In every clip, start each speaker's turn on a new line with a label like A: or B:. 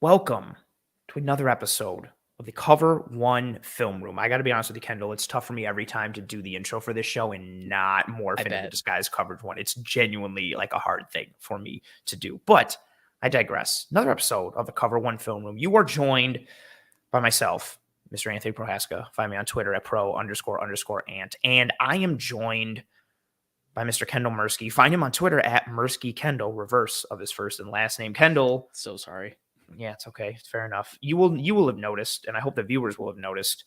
A: Welcome to another episode of the Cover One Film Room. I got to be honest with you, Kendall. It's tough for me every time to do the intro for this show and not morph into the disguised coverage one. It's genuinely like a hard thing for me to do. But I digress. Another episode of the Cover One Film Room. You are joined by myself, Mr. Anthony Prohaska. Find me on Twitter at pro__ant. And I am joined by Mr. Kendall Mursky. Find him on Twitter at Mursky Kendall, reverse of his first and last name. Kendall.
B: So sorry.
A: Yeah, it's okay. It's fair enough. You will have noticed, and I hope the viewers will have noticed,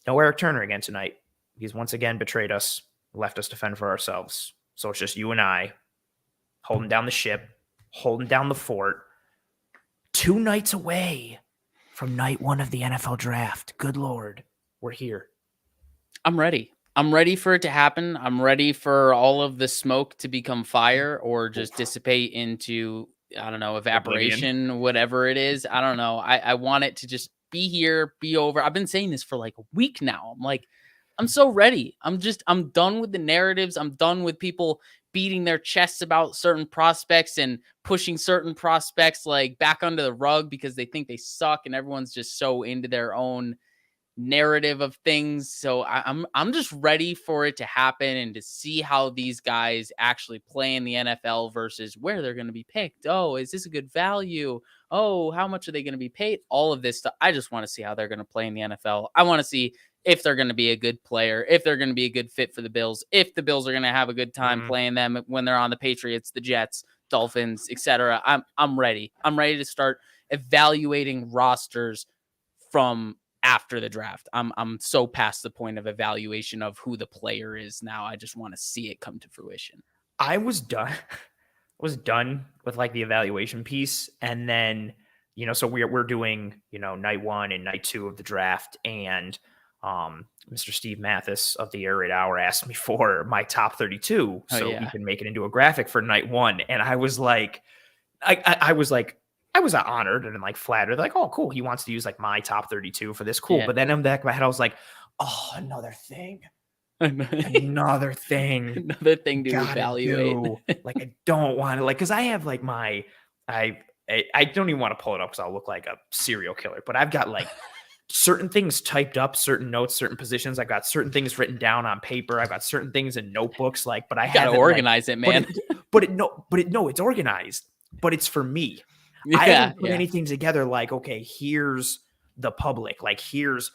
A: no Eric Turner again tonight. He's once again betrayed us, left us to fend for ourselves. So it's just you and I holding down the ship, holding down the fort. 2 nights away from night 1 of the NFL draft. Good Lord, we're here.
B: I'm ready. I'm ready for it to happen. I'm ready for all of the smoke to become fire or just dissipate into, I don't know, evaporation,
A: Oblivion.
B: Whatever it is. I don't know. I want it to just be here, be over. I've been saying this for like a week now. I'm so ready. I'm done with the narratives. I'm done with people beating their chests about certain prospects and pushing certain prospects like back under the rug because they think they suck and everyone's just so into their own narrative of things. So I'm just ready for it to happen and to see how these guys actually play in the NFL versus where they're going to be picked. Oh, is this a good value? Oh, how much are they going to be paid? All of this stuff. I just want to see how they're going to play in the NFL. I want to see if they're going to be a good player, if they're going to be a good fit for the Bills, if the Bills are going to have a good time playing them when they're on the Patriots, the Jets, Dolphins, etc. I'm ready. I'm ready to start evaluating rosters from after the draft. I'm so past the point of evaluation of who the player is now. I just want to see it come to fruition.
A: I was done with like the evaluation piece. And then, so we're doing, night 1 and night 2 of the draft. And Mr. Steve Mathis of the Air Raid Hour asked me for my top 32. So we can make it into a graphic for night 1. And I was like, I was honored and like flattered, like, oh, cool. He wants to use like my top 32 for this. Cool. Yeah. But then in the back of my head, I was like, oh, another thing to evaluate. Like, I don't want to, like, cause I have like I don't even want to pull it up cause I'll look like a serial killer, but I've got like certain things typed up, certain notes, certain positions. I've got certain things written down on paper. I've got certain things in notebooks, like, but I have to
B: organize it, man.
A: It's organized, but it's for me. I haven't put anything together like, okay, here's the public. Like, here's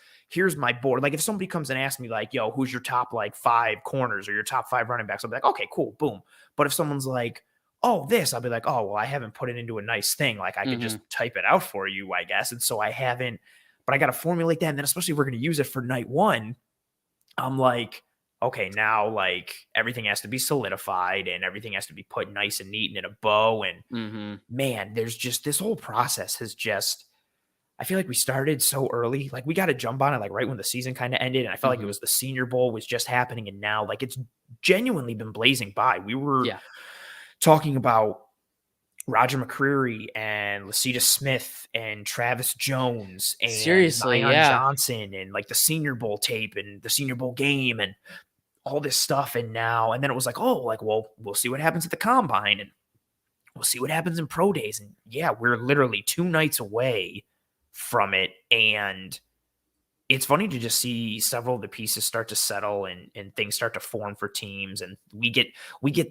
A: my board. Like, if somebody comes and asks me, like, yo, who's your top, like, 5 corners or your top 5 running backs? I'll be like, okay, cool, boom. But if someone's like, oh, this, I'll be like, oh, well, I haven't put it into a nice thing. Like, I could just type it out for you, I guess. And so I haven't, but I got to formulate that. And then especially if we're going to use it for night 1, I'm like, okay, now like everything has to be solidified and everything has to be put nice and neat and in a bow. And man, there's just this whole process has just, I feel like we started so early. Like we got to jump on it like right when the season kind of ended. And I felt like it was the Senior Bowl was just happening. And now like it's genuinely been blazing by. We were talking about Roger McCreary and Lasita Smith and Travis Jones and Zion Johnson and like the Senior Bowl tape and the Senior Bowl game and all this stuff. And then it was like, oh, like, well, we'll see what happens at the combine and we'll see what happens in pro days. And yeah, we're literally 2 nights away from it. And it's funny to just see several of the pieces start to settle and things start to form for teams. And we get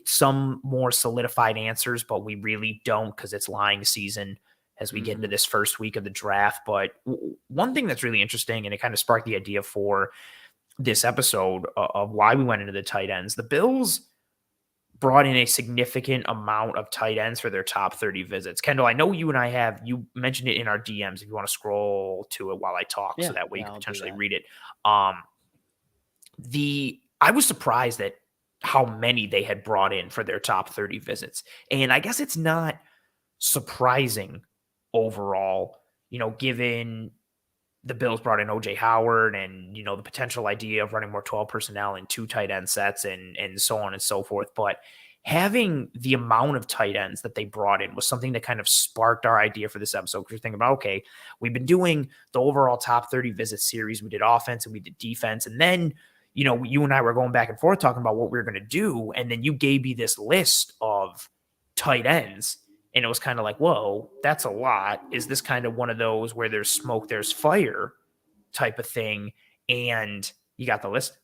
A: some more solidified answers, but we really don't because it's lying season as we get into this first week of the draft. But one thing that's really interesting, and it kind of sparked the idea for this episode of why we went into the tight ends. The Bills brought in a significant amount of tight ends for their top 30 visits. Kendall, I know you and I you mentioned it in our DMs if you want to scroll to it while I talk so that way you can potentially read it. I was surprised at how many they had brought in for their top 30 visits. And I guess it's not surprising overall, given the Bills brought in O.J. Howard and, the potential idea of running more 12 personnel and 2 tight end sets and so on and so forth. But having the amount of tight ends that they brought in was something that kind of sparked our idea for this episode. Because you're thinking about, okay, we've been doing the overall top 30 visit series. We did offense and we did defense. And then, you and I were going back and forth talking about what we were going to do. And then you gave me this list of tight ends. And it was kind of like, whoa, that's a lot. Is this kind of one of those where there's smoke, there's fire type of thing? And you got the list?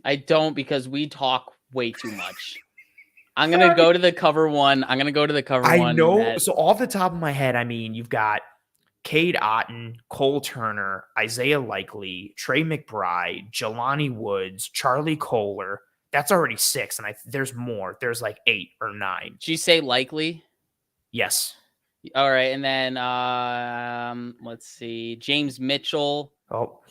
B: I don't, because we talk way too much. I'm going to go to the cover one. I
A: know. So off the top of my head, I mean, you've got Cade Otton, Cole Turner, Isaiah Likely, Trey McBride, Jelani Woods, Charlie Kohler. That's already 6. And there's more. There's like 8 or 9.
B: Did you say Likely?
A: Yes.
B: All right. And then let's see. James Mitchell.
A: Oh.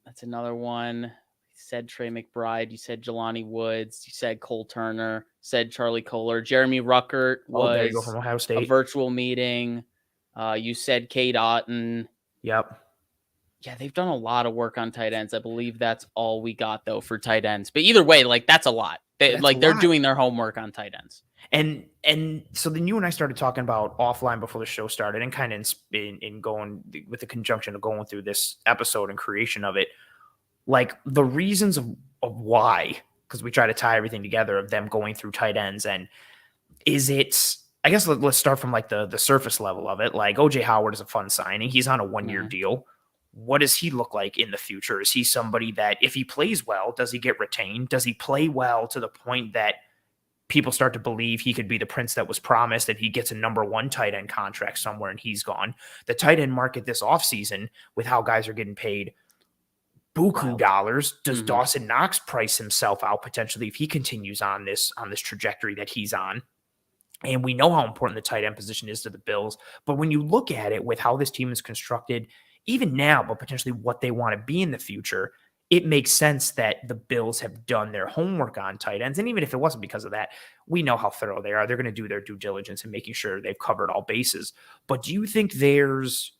B: That's another one. You said Trey McBride. You said Jelani Woods. You said Cole Turner. Said Charlie Kohler. Jeremy Ruckert was
A: there you go, from Ohio State.
B: A virtual meeting. You said Cade Otton.
A: Yep.
B: Yeah, they've done a lot of work on tight ends. I believe that's all we got, though, for tight ends. But either way, like, that's a lot. They're doing their homework on tight ends.
A: And so then you and I started talking about offline before the show started, and kind of in going with the conjunction of going through this episode and creation of it, like the reasons of why, because we try to tie everything together of them going through tight ends. And is it, I guess let's start from like the surface level of it. Like OJ Howard is a fun signing. He's on a 1-year deal. What does he look like in the future? Is he somebody that if he plays well, does he get retained? Does he play well to the point that people start to believe he could be the prince that was promised, that he gets a number 1 tight end contract somewhere and he's gone? The tight end market this offseason, with how guys are getting paid buku dollars, does Dawson Knox price himself out potentially if he continues on this trajectory that he's on? And we know how important the tight end position is to the Bills. But when you look at it with how this team is constructed, even now, but potentially what they want to be in the future, it makes sense that the Bills have done their homework on tight ends. And even if it wasn't because of that, we know how thorough they are. They're going to do their due diligence in making sure they've covered all bases. But do you think there's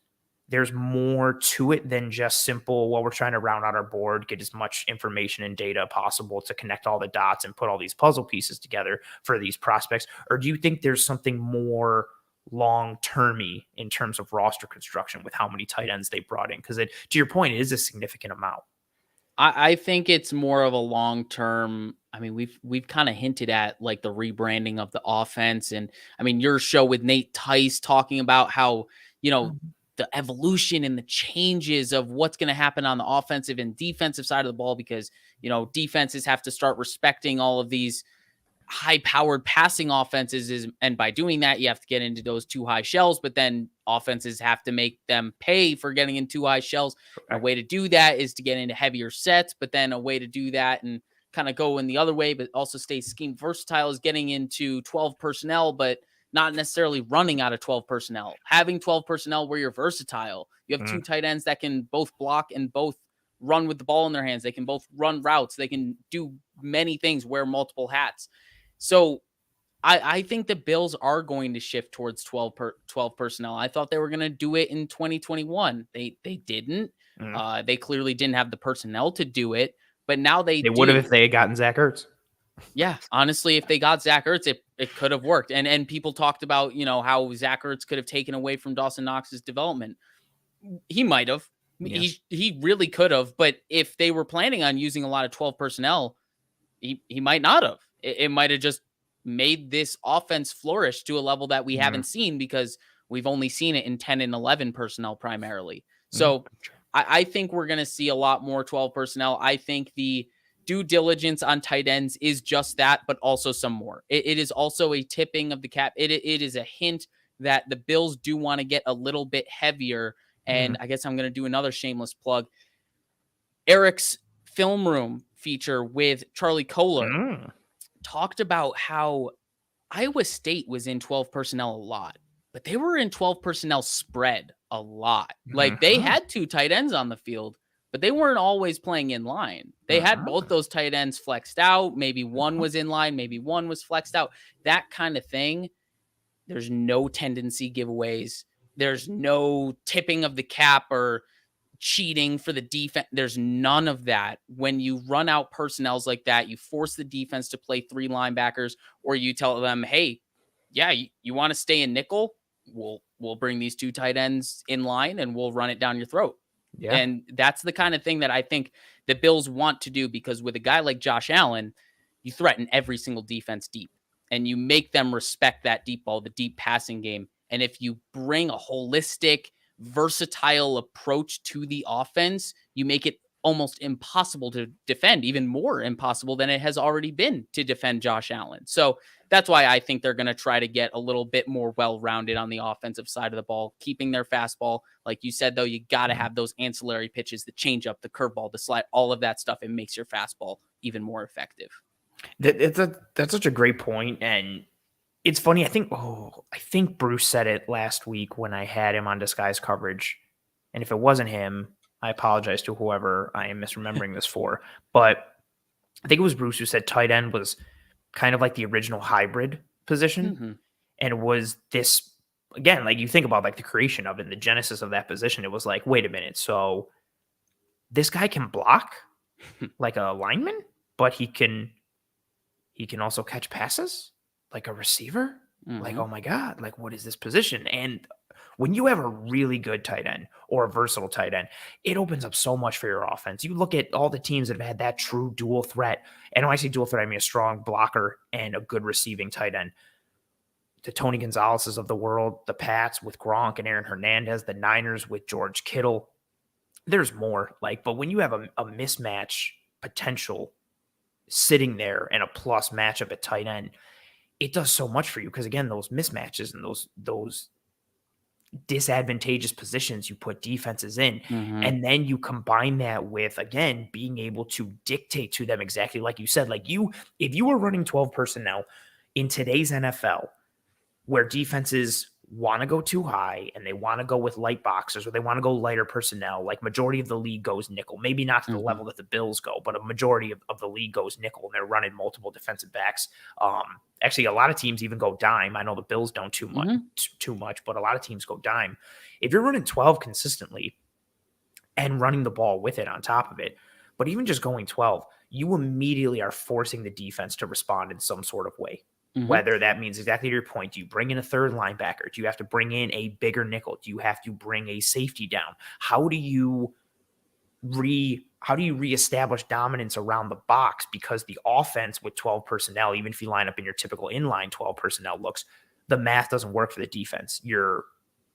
A: more to it than just simple, well, we're trying to round out our board, get as much information and data possible to connect all the dots and put all these puzzle pieces together for these prospects? Or do you think there's something more long-termy in terms of roster construction with how many tight ends they brought in? Because to your point, it is a significant amount.
B: I think it's more of a long-term. I mean, we've kind of hinted at like the rebranding of the offense. And I mean, your show with Nate Tice talking about how, the evolution and the changes of what's going to happen on the offensive and defensive side of the ball, because, defenses have to start respecting all of these high-powered passing offenses, and by doing that, you have to get into those too high shells, but then offenses have to make them pay for getting in too high shells. A way to do that is to get into heavier sets, but then a way to do that and kind of go in the other way, but also stay scheme versatile, is getting into 12 personnel, but not necessarily running out of 12 personnel. Having 12 personnel where you're versatile. You have 2 tight ends that can both block and both run with the ball in their hands. They can both run routes. They can do many things, wear multiple hats. So I think the Bills are going to shift towards 12 personnel. I thought they were going to do it in 2021. They didn't. They clearly didn't have the personnel to do it, but now they
A: would have if they had gotten Zach Ertz.
B: Yeah, honestly, if they got Zach Ertz, it could have worked. And people talked about, how Zach Ertz could have taken away from Dawson Knox's development. He might have. Yeah. He really could have. But if they were planning on using a lot of 12 personnel, he might not have. It might have just made this offense flourish to a level that we haven't seen, because we've only seen it in 10 and 11 personnel primarily. So I think we're going to see a lot more 12 personnel. I think the due diligence on tight ends is just that, but also some more. It is also a tipping of the cap. It is a hint that the Bills do want to get a little bit heavier. And I guess I'm going to do another shameless plug. Eric's Film Room feature with Charlie Kohler talked about how Iowa State was in 12 personnel a lot, but they were in 12 personnel spread a lot. Like they had 2 tight ends on the field, but they weren't always playing in line. They had both those tight ends flexed out. Maybe one was in line, maybe one was flexed out. That kind of thing. There's no tendency giveaways. There's no tipping of the cap or cheating for the defense. There's none of that. When you run out personnels like that, you force the defense to play 3 linebackers, or you tell them, hey, yeah, you want to stay in nickel? We'll bring these 2 tight ends in line and we'll run it down your throat. Yeah. And that's the kind of thing that I think the Bills want to do, because with a guy like Josh Allen, you threaten every single defense deep. and you make them respect that deep ball, the deep passing game. And if you bring a holistic, versatile approach to the offense, you make it almost impossible to defend, even more impossible than it has already been to defend Josh Allen. So that's why I think they're going to try to get a little bit more well-rounded on the offensive side of the ball, keeping their fastball. Like you said, though, you got to have those ancillary pitches, the changeup, the curveball, the slide, all of that stuff. It makes your fastball even more effective.
A: That's such a great point. And it's funny. I think Bruce said it last week when I had him on Disguise Coverage. And if it wasn't him, I apologize to whoever I am misremembering this for. But I think it was Bruce who said tight end was kind of like the original hybrid position. And was this, again, like you think about like the creation of it and the genesis of that position, it was like, wait a minute. So this guy can block like a lineman, but he can also catch passes like a receiver. Like, oh my God, like what is this position? And when you have a really good tight end or a versatile tight end, it opens up so much for your offense. You look at all the teams that have had that true dual threat. And when I say dual threat, I mean a strong blocker and a good receiving tight end. The Tony Gonzalez's of the world, the Pats with Gronk and Aaron Hernandez, the Niners with George Kittle. There's more. But when you have a mismatch potential sitting there and a plus matchup at tight end, it does so much for you. Because again, those mismatches and those disadvantageous positions you put defenses in, and then you combine that with, again, being able to dictate to them exactly like you said. Like if you were running 12 personnel in today's NFL, where defenses want to go too high and they want to go with light boxers or they want to go lighter personnel, like majority of the league goes nickel, maybe not to the level that the Bills go, but a majority of the league goes nickel and they're running multiple defensive backs. Actually, a lot of teams even go dime. I know the Bills don't too much, but a lot of teams go dime. If you're running 12 consistently and running the ball with it on top of it, but even just going 12, you immediately are forcing the defense to respond in some sort of way. Whether that means exactly your point, do you bring in a third linebacker? Do you have to bring in a bigger nickel? Do you have to bring a safety down? How do you reestablish dominance around the box? Because the offense with 12 personnel, even if you line up in your typical inline 12 personnel looks, the math doesn't work for the defense. You're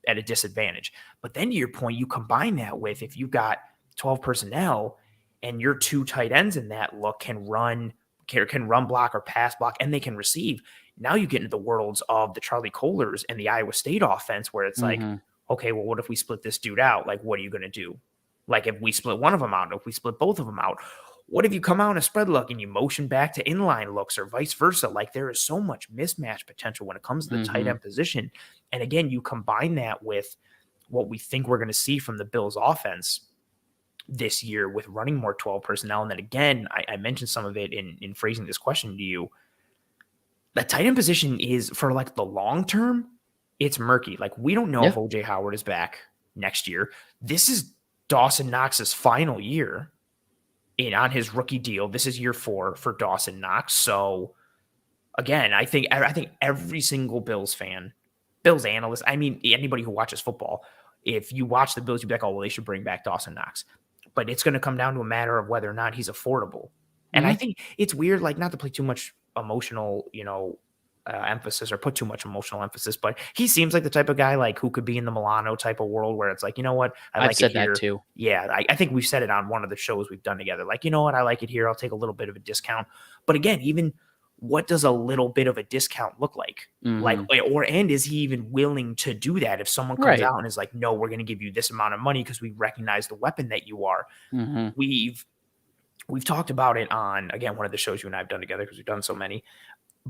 A: at a disadvantage. But then to your point, you combine that with, if you've got 12 personnel and your two tight ends in that look can run block or pass block, and they can receive. Now you get into the worlds of the Charlie Kohlers and the Iowa State offense, where it's like, okay, well, what if we split this dude out? Like, what are you going to do? Like, if we split one of them out, if we split both of them out, what if you come out in a spread look and you motion back to inline looks or vice versa? Like, there is so much mismatch potential when it comes to the tight end position. And again, you combine that with what we think we're going to see from the Bills offense this year with running more 12 personnel. And then again, I mentioned some of it in phrasing this question to you. The tight end position is, for like the long term, it's murky. Like, we don't know if OJ Howard is back next year. This is Dawson Knox's final year on his rookie deal. This is year 4 for Dawson Knox. So again, I think every single Bills fan, Bills analyst, I mean, anybody who watches football, if you watch the Bills, you'd be like, oh, well, they should bring back Dawson Knox. But it's going to come down to a matter of whether or not he's affordable. And I think it's weird, like, not to play too much emotional, emphasis or put too much emotional emphasis, but he seems like the type of guy like who could be in the Milano type of world where it's like, you know what?
B: I've said that too.
A: Yeah. I think we've said it on one of the shows we've done together. Like, you know what? I like it here. I'll take a little bit of a discount. But again, even what does a little bit of a discount look like? And is he even willing to do that? If someone comes out and is like, no, we're going to give you this amount of money because we recognize the weapon that you are. We've talked about it on, again, one of the shows you and I have done together because we've done so many,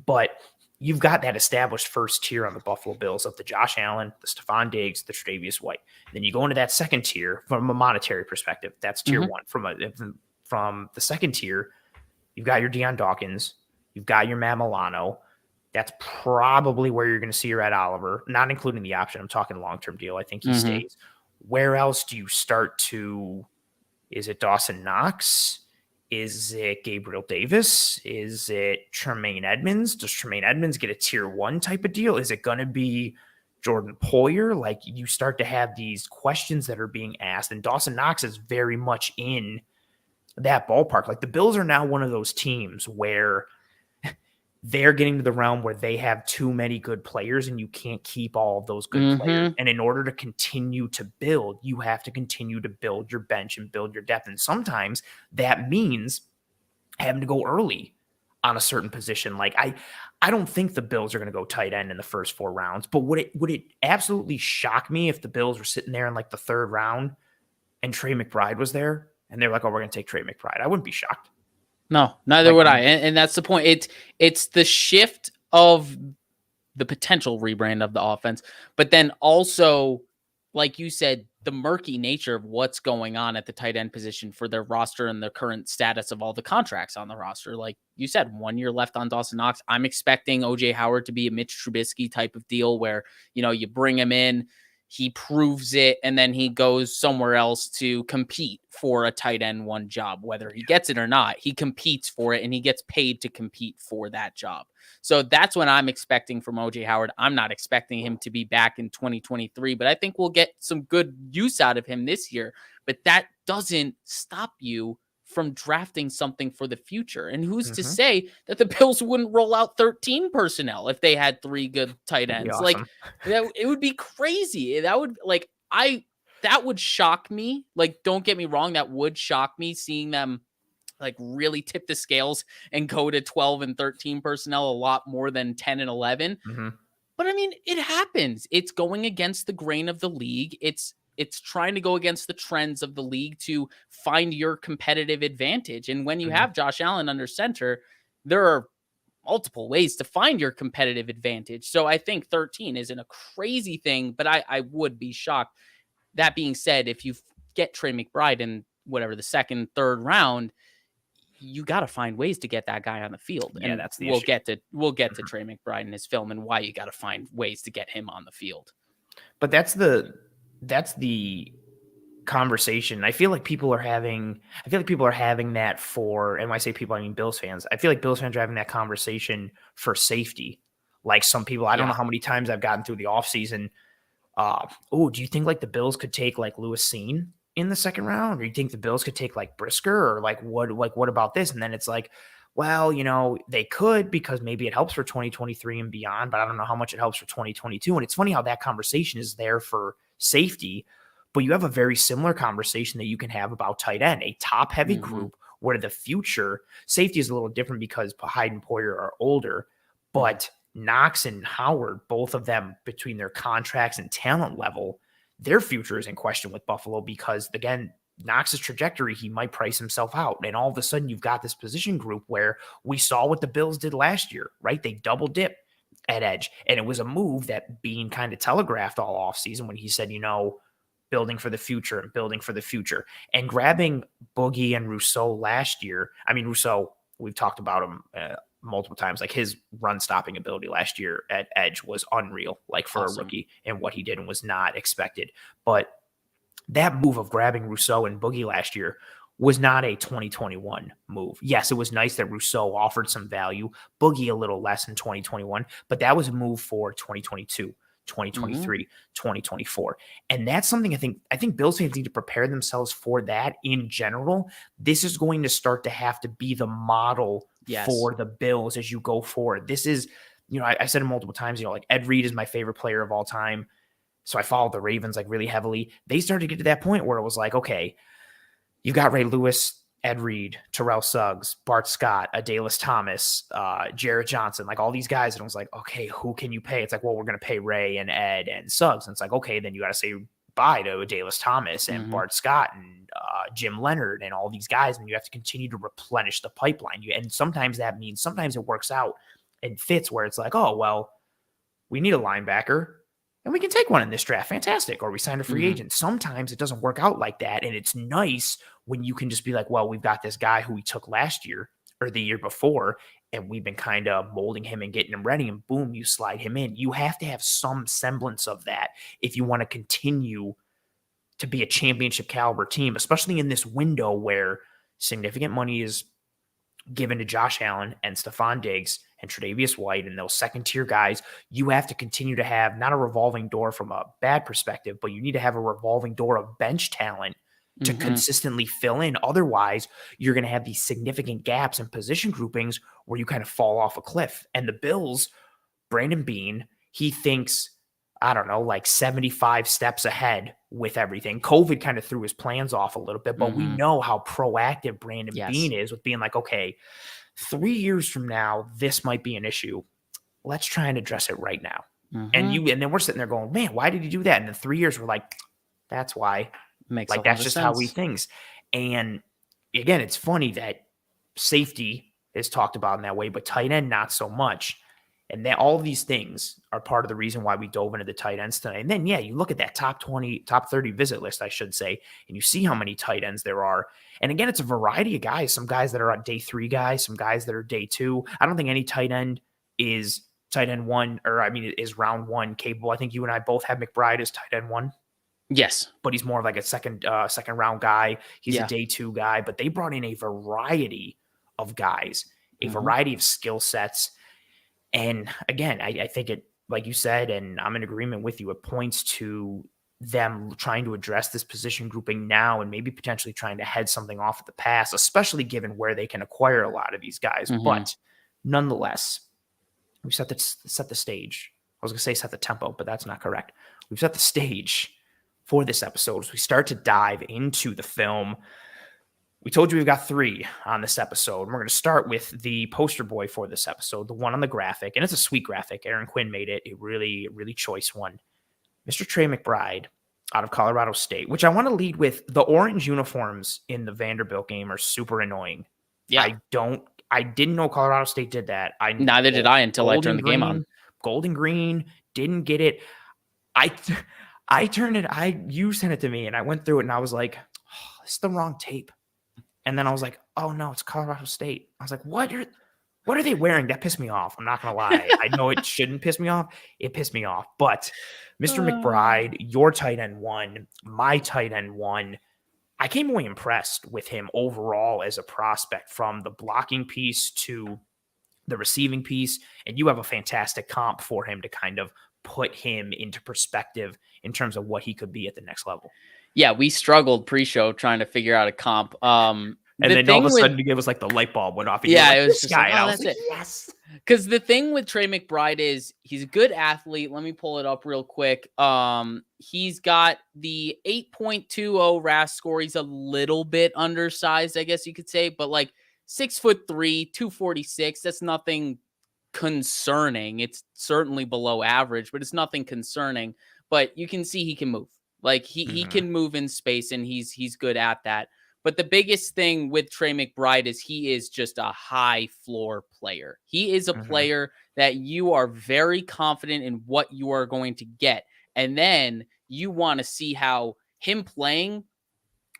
A: but you've got that established first tier on the Buffalo Bills of the Josh Allen, the Stephon Diggs, the Tre'Davious White. Then you go into that second tier from a monetary perspective. That's tier one. From the second tier, you've got your Deion Dawkins, you've got your Matt Milano. That's probably where you're going to see your Ed Oliver, not including the option. I'm talking long-term deal. I think he stays. Where else do you start to? Is it Dawson Knox? Is it Gabriel Davis? Is it Tremaine Edmonds? Does Tremaine Edmonds get a tier 1 type of deal? Is it going to be Jordan Poyer? Like, you start to have these questions that are being asked, and Dawson Knox is very much in that ballpark. Like, the Bills are now one of those teams where they're getting to the realm where they have too many good players and you can't keep all of those good players. And in order to continue to build, you have to continue to build your bench and build your depth. And sometimes that means having to go early on a certain position. Like I don't think the Bills are going to go tight end in the first 4 rounds, but would it absolutely shock me if the Bills were sitting there in like the 3rd round and Trey McBride was there and they're like, oh, we're going to take Trey McBride? I wouldn't be shocked.
B: No, neither would I. And that's the point. It's the shift of the potential rebrand of the offense, but then also, like you said, the murky nature of what's going on at the tight end position for their roster and the current status of all the contracts on the roster. Like you said, 1 year left on Dawson Knox. I'm expecting OJ Howard to be a Mitch Trubisky type of deal where, you bring him in, he proves it, and then he goes somewhere else to compete for a tight end 1 job. Whether he gets it or not, he competes for it and he gets paid to compete for that job. So that's what I'm expecting from OJ Howard. I'm not expecting him to be back in 2023, but I think we'll get some good use out of him this year. But that doesn't stop you from drafting something for the future. And who's to say that the Bills wouldn't roll out 13 personnel if they had 3 good tight ends?
A: Awesome.
B: Like it would be crazy. That would shock me. Like, don't get me wrong. That would shock me seeing them like really tip the scales and go to 12 and 13 personnel a lot more than 10 and 11. But I mean, it happens. It's going against the grain of the league. It's trying to go against the trends of the league to find your competitive advantage. And when you have Josh Allen under center, there are multiple ways to find your competitive advantage. So I think 13 isn't a crazy thing, but I would be shocked. That being said, if you get Trey McBride in whatever the 2nd, 3rd round, you got to find ways to get that guy on the field.
A: Yeah,
B: and
A: that's the
B: we'll
A: issue.
B: get to Trey McBride and his film and why you got to find ways to get him on the field.
A: But that's the conversation I feel like people are having. I feel like people are having that for, and when I say people, I mean Bills fans. I feel like Bills fans are having that conversation for safety. Like some people, I don't know how many times I've gotten through the offseason. Do you think like the Bills could take like Lewis Seen in the 2nd round? Or you think the Bills could take like Brisker? Or what about this? And then it's like, well, they could, because maybe it helps for 2023 and beyond, but I don't know how much it helps for 2022. And it's funny how that conversation is there for safety, but you have a very similar conversation that you can have about tight end, a top heavy group where the future safety is a little different because Hyde and Poyer are older, but Knox and Howard, both of them between their contracts and talent level, their future is in question with Buffalo because, again, Knox's trajectory, he might price himself out. And all of a sudden you've got this position group where we saw what the Bills did last year, right? They double dip at edge. And it was a move that Bean kind of telegraphed all offseason when he said, building for the future and building for the future. And grabbing Boogie and Rousseau last year, I mean, Rousseau, we've talked about him multiple times. Like his run stopping ability last year at edge was unreal, like for a rookie, and what he did and was not expected. But that move of grabbing Rousseau and Boogie last year was not a 2021 move. Yes, it was nice that Rousseau offered some value, Boogie a little less in 2021, but that was a move for 2022, 2023, 2024. And that's something I think Bills fans need to prepare themselves for that in general. This is going to start to have to be the model for the Bills as you go forward. This is, I said it multiple times, like Ed Reed is my favorite player of all time. So I followed the Ravens like really heavily. They started to get to that point where it was like, okay, you got Ray Lewis, Ed Reed, Terrell Suggs, Bart Scott, Adalis Thomas, Jarrett Johnson, like all these guys. And I was like, okay, who can you pay? It's like, well, we're going to pay Ray and Ed and Suggs. And it's like, okay, then you got to say bye to Adalis Thomas and Bart Scott and Jim Leonard and all these guys. And you have to continue to replenish the pipeline. And sometimes that means, sometimes it works out and fits where it's like, oh, well, we need a linebacker and we can take one in this draft. Fantastic. Or we signed a free agent. Sometimes it doesn't work out like that. And it's nice when you can just be like, well, we've got this guy who we took last year or the year before, and we've been kind of molding him and getting him ready, and boom, you slide him in. You have to have some semblance of that if you want to continue to be a championship caliber team, especially in this window where significant money is given to Josh Allen and Stephon Diggs and Tre'Davious White and those second-tier guys. You have to continue to have not a revolving door from a bad perspective, but you need to have a revolving door of bench talent to consistently fill in. Otherwise, you're going to have these significant gaps in position groupings where you kind of fall off a cliff. And the Bills, Brandon Beane, he thinks, I don't know, like 75 steps ahead with everything. COVID kind of threw his plans off a little bit, but we know how proactive Brandon Beane is with being like, okay, 3 years from now, this might be an issue. Let's try and address it right now. And then we're sitting there going, man, why did he do that? And in 3 years, we're like, that's why. Like, that's just how he thinks. And again, it's funny that safety is talked about in that way, but tight end, not so much. And then all these things are part of the reason why we dove into the tight ends tonight. And then, you look at that top 30 visit list, I should say, and you see how many tight ends there are. And again, it's a variety of guys. Some guys that are on day 3 guys, some guys that are day 2. I don't think any tight end is tight end 1, is round 1 capable. I think you and I both have McBride as tight end 1.
B: Yes.
A: But he's more of like a second round guy. He's a day 2 guy, but they brought in a variety of guys, a variety of skill sets. And again, I think it, like you said, and I'm in agreement with you, it points to them trying to address this position grouping now and maybe potentially trying to head something off at the pass, especially given where they can acquire a lot of these guys. But nonetheless, we set the stage. I was going to say set the tempo, but that's not correct. We've set the stage for this episode as we start to dive into the film. We told you we've got 3 on this episode. We're going to start with the poster boy for this episode, the one on the graphic, and it's a sweet graphic. Aaron Quinn made it, a really, really choice one. Mr. Trey McBride out of Colorado State, which I want to lead with. The orange uniforms in the Vanderbilt game are super annoying. Yeah. I didn't know Colorado State did that.
B: Neither did I until I turned the game on.
A: Gold and green, didn't get it. You sent it to me and I went through it and I was like, oh, it's the wrong tape. And then I was like, oh no, it's Colorado State. I was like, what are they wearing? That pissed me off. I'm not going to lie. I know it shouldn't piss me off. It pissed me off. But Mr. McBride, your tight end 1, my tight end 1, I came away impressed with him overall as a prospect, from the blocking piece to the receiving piece. And you have a fantastic comp for him to kind of put him into perspective in terms of what he could be at the next level.
B: Yeah, we struggled pre-show trying to figure out a comp.
A: And then all of a sudden you gave us like the light bulb went off. And
B: yeah,
A: like,
B: it was just
A: guy.
B: Like, oh, that's it. Yes. Because the thing with Trey McBride is he's a good athlete. Let me pull it up real quick. He's got the 8.20 RAS score. He's a little bit undersized, I guess you could say, but like 6'3", 246. That's nothing concerning. It's certainly below average, but it's nothing concerning. But you can see he can move. Like he can move in space, and he's good at that. But the biggest thing with Trey McBride is he is just a high floor player. He is a player that you are very confident in what you are going to get. And then you want to see how him playing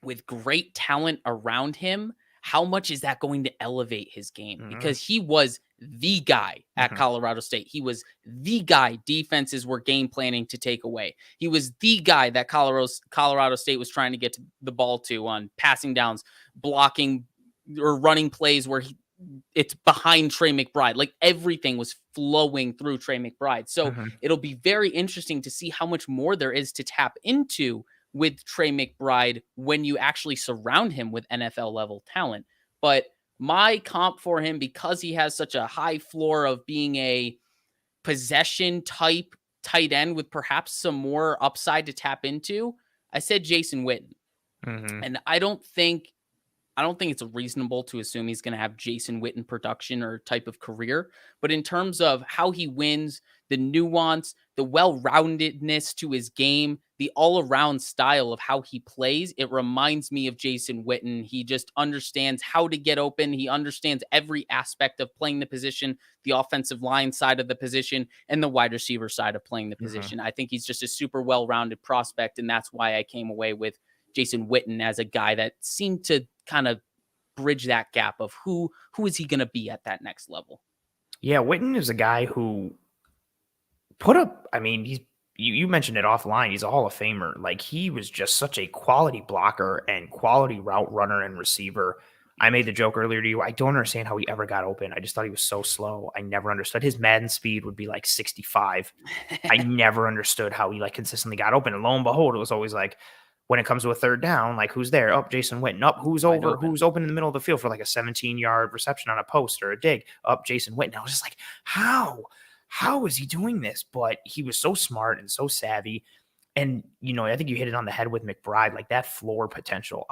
B: with great talent around him, how much is that going to elevate his game? Because he was the guy at Colorado State. He was the guy defenses were game planning to take away. He was the guy that Colorado State was trying to get to the ball to on passing downs, blocking or running plays where it's behind Trey McBride. Like everything was flowing through Trey McBride. So it'll be very interesting to see how much more there is to tap into with Trey McBride when you actually surround him with NFL level talent. But my comp for him, because he has such a high floor of being a possession type tight end with perhaps some more upside to tap into, I said Jason Witten. And I don't think it's reasonable to assume he's going to have Jason Witten production or type of career. But in terms of how he wins, the nuance, the well-roundedness to his game, the all-around style of how he plays, it reminds me of Jason Witten. He just understands how to get open. He understands every aspect of playing the position, the offensive line side of the position, and the wide receiver side of playing the position. I think he's just a super well-rounded prospect, and that's why I came away with Jason Witten as a guy that seemed to kind of bridge that gap of who is he going to be at that next level.
A: Yeah, Witten is a guy who put up, I mean, you mentioned it offline, he's a Hall of Famer. Like, he was just such a quality blocker and quality route runner and receiver. I made the joke earlier to you, I don't understand how he ever got open. I just thought he was so slow. I never understood. His Madden speed would be like 65. I never understood how he like consistently got open. And lo and behold, it was always like, When it comes to a third down, like who's there? Up, Jason Witten. Up, who's
B: Wide
A: over?
B: open.
A: Who's open in the middle of the field for like a 17-yard reception on a post or a dig? Up, Jason Witten. I was just like, how? How is he doing this? But he was so smart and so savvy. And, I think you hit it on the head with McBride, like that floor potential.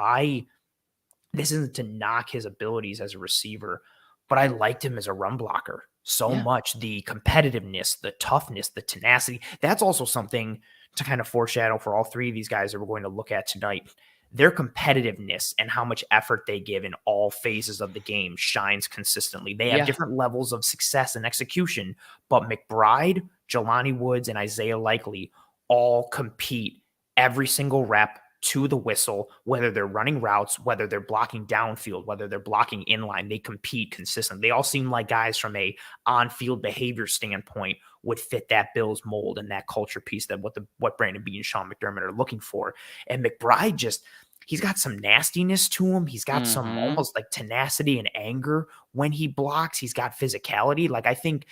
A: This isn't to knock his abilities as a receiver, but I liked him as a run blocker so much. The competitiveness, the toughness, the tenacity. That's also something to kind of foreshadow for all three of these guys that we're going to look at tonight. Their competitiveness and how much effort they give in all phases of the game shines consistently. They have different levels of success and execution, but McBride, Jelani Woods, and Isaiah Likely all compete every single rep to the whistle, whether they're running routes, whether they're blocking downfield, whether they're blocking inline, they compete consistently. They all seem like guys from a on-field behavior standpoint would fit that Bills mold and that culture piece that what Brandon Beane and Sean McDermott are looking for. And McBride he's got some nastiness to him. He's got some almost like tenacity and anger when he blocks. He's got physicality. Like I think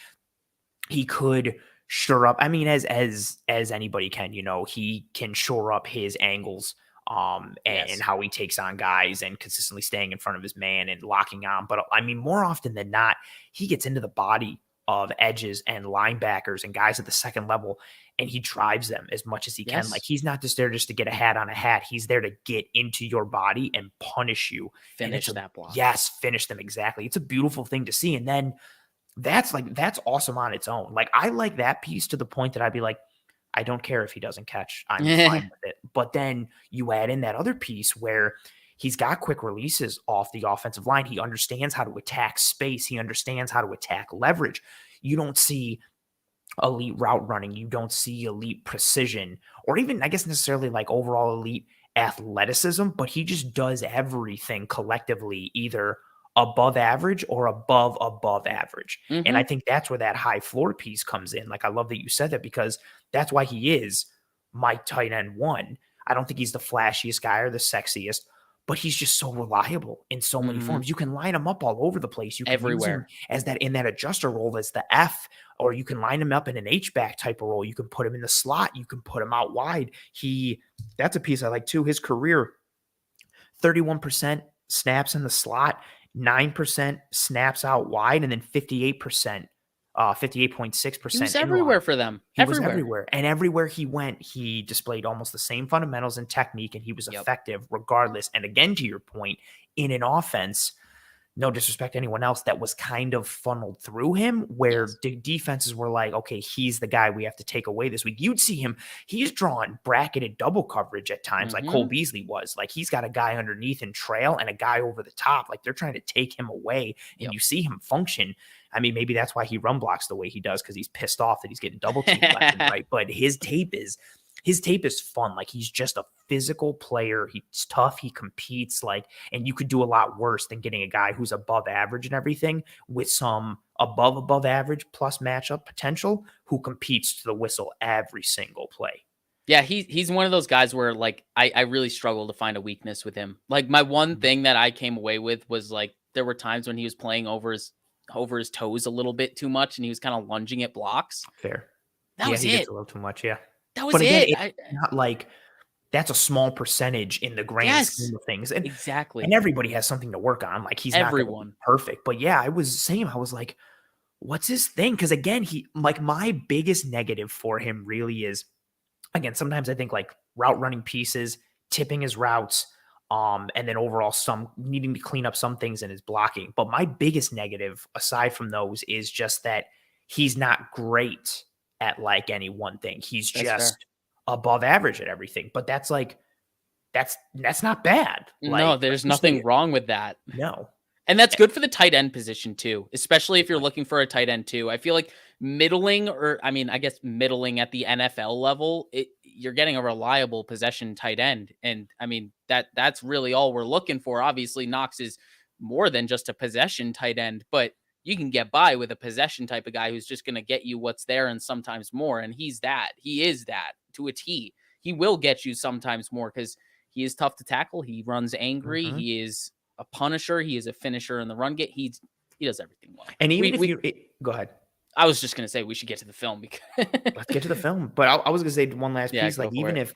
A: he could shore up. I mean, as anybody can, he can shore up his angles and how he takes on guys and consistently staying in front of his man and locking on. But I mean, more often than not, he gets into the body of edges and linebackers and guys at the second level, and he drives them as much as he can. Like he's not just there just to get a hat on a hat. He's there to get into your body and punish you.
B: Finish that block.
A: Yes, finish them. Exactly. It's a beautiful thing to see. And then that's awesome on its own. Like I like that piece to the point that I'd be like, I don't care if he doesn't catch. I'm fine with it. But then you add in that other piece where he's got quick releases off the offensive line. He understands how to attack space. He understands how to attack leverage. You don't see elite route running. You don't see elite precision or even, I guess, necessarily like overall elite athleticism, but he just does everything collectively either above average or above average. And I think that's where that high floor piece comes in. Like, I love that you said that because that's why he is my tight end one. I don't think he's the flashiest guy or the sexiest, but he's just so reliable in so many forms. You can line him up all over the place. You can
B: everywhere
A: use him as that in that adjuster role as the F, or you can line him up in an H-back type of role. You can put him in the slot. You can put him out wide. That's a piece I like too. His career, 31% snaps in the slot, 9% snaps out wide, and then 58%, 58.6%.
B: He was everywhere for them.
A: He was everywhere. And everywhere he went, he displayed almost the same fundamentals and technique, and he was effective regardless. And again, to your point, in an offense, no disrespect to anyone else, that was kind of funneled through him, where defenses were like, okay, he's the guy we have to take away this week. You'd see him, he's drawing bracketed double coverage at times, like Cole Beasley was. Like, he's got a guy underneath and trail and a guy over the top. Like, they're trying to take him away, and you see him function. I mean, maybe that's why he run blocks the way he does, because he's pissed off that he's getting double teamed left and right. But his tape is fun. Like, he's just a physical player. He's tough. He competes, and you could do a lot worse than getting a guy who's above average and everything with some above average plus matchup potential who competes to the whistle every single play.
B: Yeah, he's one of those guys where, like, I really struggle to find a weakness with him. Like, my one thing that I came away with was, like, there were times when he was playing over his toes a little bit too much, and he was kind of lunging at blocks.
A: Fair.
B: That was
A: he
B: it.
A: Gets a little too much, yeah.
B: That was it.
A: It's not like that's a small percentage in the grand scheme of things. And
B: exactly.
A: And everybody has something to work on. Like, he's not perfect. But yeah, I was like, what's his thing? Because again, my biggest negative for him really is, again, sometimes I think like route running pieces, tipping his routes, and then overall some needing to clean up some things in his blocking. But my biggest negative aside from those is just that he's not great at like any one thing. He's just above average at everything. But that's not bad.
B: No, there's nothing wrong with that.
A: No.
B: And that's good for the tight end position too, especially if you're looking for a tight end too. I feel like middling at the NFL level, you're getting a reliable possession tight end. And I mean, that's really all we're looking for. Obviously, Knox is more than just a possession tight end, but you can get by with a possession type of guy who's just going to get you what's there and sometimes more. And he is that to a T. He will get you sometimes more because he is tough to tackle. He runs angry. He is a punisher. He is a finisher in the run get. He does everything well.
A: And even go ahead.
B: I was just going to say we should get to the film. Because
A: let's get to the film. But I was going to say one last piece. Like, even if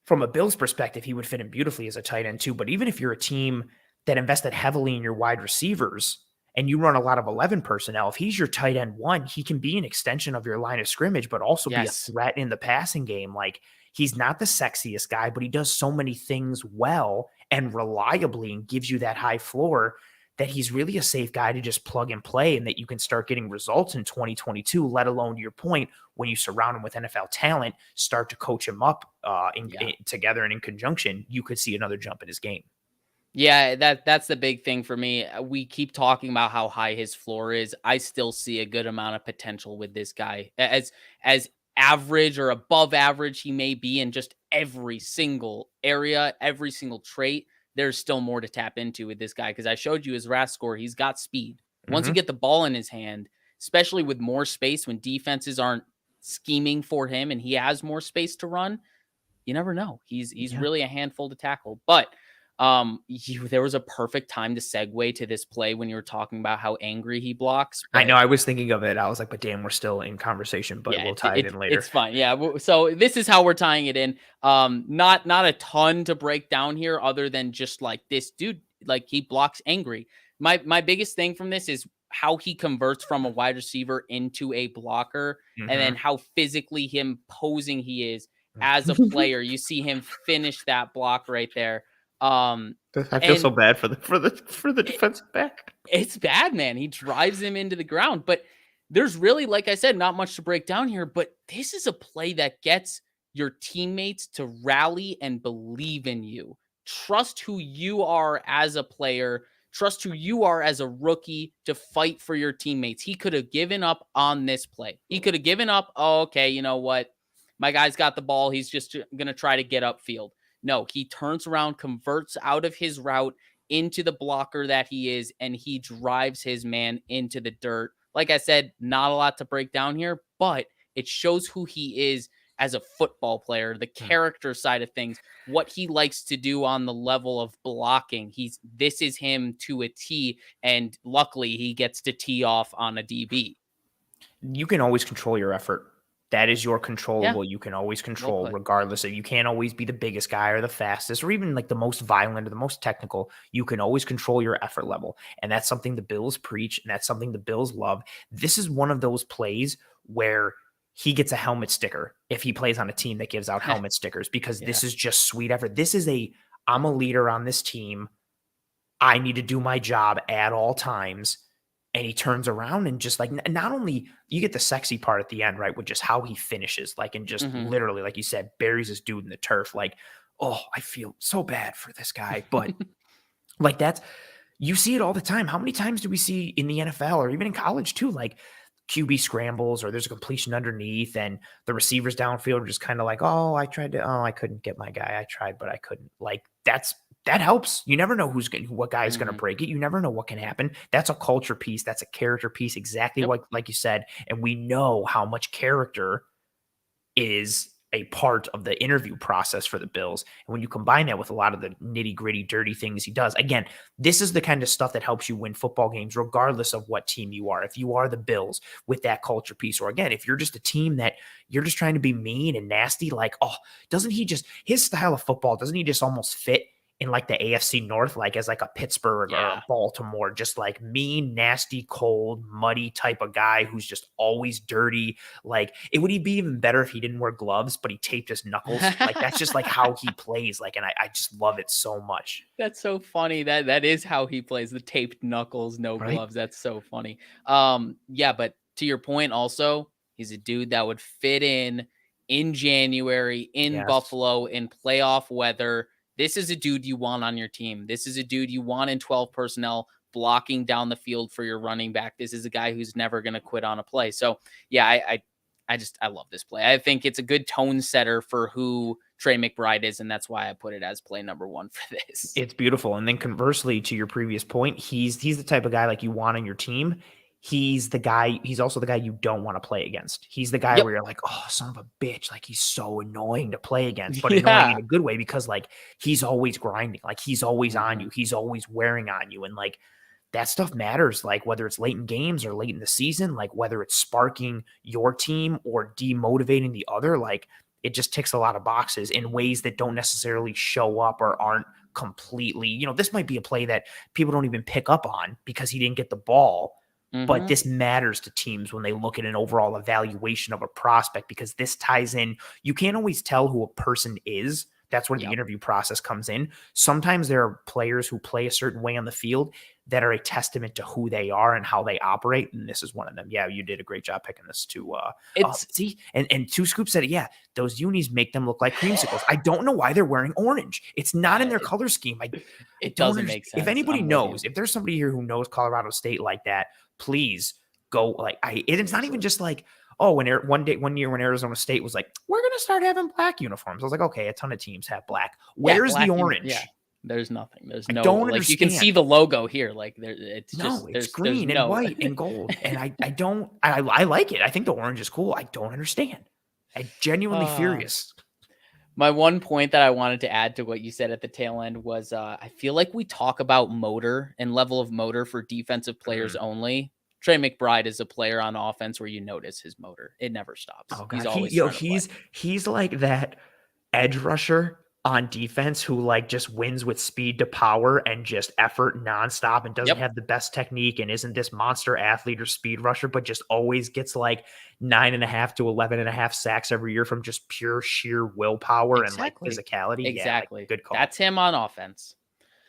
A: from a Bills perspective, he would fit in beautifully as a tight end too. But even if you're a team that invested heavily in your wide receivers and you run a lot of 11 personnel, if he's your tight end one, he can be an extension of your line of scrimmage, but also be a threat in the passing game. Like, he's not the sexiest guy, but he does so many things well and reliably and gives you that high floor that he's really a safe guy to just plug and play, and that you can start getting results in 2022, let alone, to your point, when you surround him with NFL talent, start to coach him up together and in conjunction, you could see another jump in his game.
B: Yeah, that's the big thing for me. We keep talking about how high his floor is. I still see a good amount of potential with this guy. As average or above average he may be in just every single area, every single trait, there's still more to tap into with this guy, because I showed you his RAS score. He's got speed. Once you get the ball in his hand, especially with more space, when defenses aren't scheming for him and he has more space to run, you never know. He's really a handful to tackle. But there was a perfect time to segue to this play when you were talking about how angry he blocks.
A: I know, I was thinking of it. I was like, but damn, we're still in conversation, but we'll tie it in later.
B: It's fine. Yeah. So this is how we're tying it in. Not a ton to break down here, other than just like, this dude, like, he blocks angry. My biggest thing from this is how he converts from a wide receiver into a blocker, and then how physically imposing he is as a player. You see him finish that block right there.
A: I feel so bad for the defensive back.
B: It's bad, man. He drives him into the ground. But there's really, like I said, not much to break down here. But this is a play that gets your teammates to rally and believe in you. Trust who you are as a player. Trust who you are as a rookie to fight for your teammates. He could have given up on this play. He could have given up. Oh, okay, you know what? My guy's got the ball. He's just going to try to get upfield. No, he turns around, converts out of his route into the blocker that he is, and he drives his man into the dirt. Like I said, not a lot to break down here, but it shows who he is as a football player, the character side of things, what he likes to do on the level of blocking. This is him to a T, and luckily he gets to tee off on a DB.
A: You can always control your effort. That is your controllable. You can always control, regardless of, you can't always be the biggest guy or the fastest or even like the most violent or the most technical. You can always control your effort level. And that's something the Bills preach, and that's something the Bills love. This is one of those plays where he gets a helmet sticker if he plays on a team that gives out helmet stickers, because this is just sweet effort. This is I'm a leader on this team. I need to do my job at all times. And he turns around and just, like, not only you get the sexy part at the end, right, with just how he finishes, like, and just literally, like you said, buries this dude in the turf. Like, oh, I feel so bad for this guy. But like, you see it all the time. How many times do we see in the NFL or even in college too, like QB scrambles or there's a completion underneath and the receivers downfield are just kind of like, oh, I couldn't get my guy. I tried, but I couldn't. Like, that helps. You never know what guy is going to break it. You never know what can happen. That's a culture piece. That's a character piece. Exactly like you said. And we know how much character is a part of the interview process for the Bills. And when you combine that with a lot of the nitty gritty, dirty things he does, again, this is the kind of stuff that helps you win football games, regardless of what team you are. If you are the Bills with that culture piece, or again, if you're just a team that you're just trying to be mean and nasty, like, oh, his style of football, doesn't he just almost fit in like the AFC North, like as like a Pittsburgh or a Baltimore, just like mean, nasty, cold, muddy type of guy who's just always dirty. Like, it would be even better if he didn't wear gloves, but he taped his knuckles. Like, that's just like how he plays. Like, and I just love it so much.
B: That's so funny. That is how he plays, the taped knuckles, no gloves. That's so funny. But to your point also, he's a dude that would fit in January in Buffalo in playoff weather. This is a dude you want on your team. This is a dude you want in 12 personnel blocking down the field for your running back. This is a guy who's never going to quit on a play. So, yeah, I love this play. I think it's a good tone setter for who Trey McBride is, and that's why I put it as play number one for this.
A: It's beautiful. And then conversely, to your previous point, he's the type of guy like you want on your team. He's also the guy you don't want to play against. He's the guy where you're like, oh, son of a bitch. Like, he's so annoying to play against, but annoying in a good way, because like he's always grinding. Like, he's always on you. He's always wearing on you. And like, that stuff matters. Like, whether it's late in games or late in the season, like whether it's sparking your team or demotivating the other, like it just ticks a lot of boxes in ways that don't necessarily show up or aren't completely, this might be a play that people don't even pick up on because he didn't get the ball. But this matters to teams when they look at an overall evaluation of a prospect, because this ties in. You can't always tell who a person is. That's where the interview process comes in. Sometimes there are players who play a certain way on the field that are a testament to who they are and how they operate. And this is one of them. Yeah, you did a great job picking this too. See, and Two Scoops said it. Yeah, those unis make them look like creamsicles. I don't know why they're wearing orange. It's not in their color scheme.
B: It doesn't make sense.
A: If anybody knows, if there's somebody here who knows Colorado State like that, please go. It's not even just like, oh, one year when Arizona State was like, we're going to start having black uniforms. I was like, okay, a ton of teams have black. Where's the orange?
B: There's nothing. There's no,
A: don't understand.
B: You can see the logo here.
A: It's green and white and gold. And I like it. I think the orange is cool. I don't understand. I'm genuinely furious.
B: My one point that I wanted to add to what you said at the tail end was I feel like we talk about motor and level of motor for defensive players only. Trey McBride is a player on offense where you notice his motor. It never stops.
A: Oh, God. He's like that edge rusher on defense who just wins with speed to power and just effort nonstop and doesn't have the best technique and isn't this monster athlete or speed rusher, but just always gets 9.5 to 11.5 sacks every year from just pure sheer willpower and physicality.
B: Exactly.
A: Yeah, good call.
B: That's him on offense.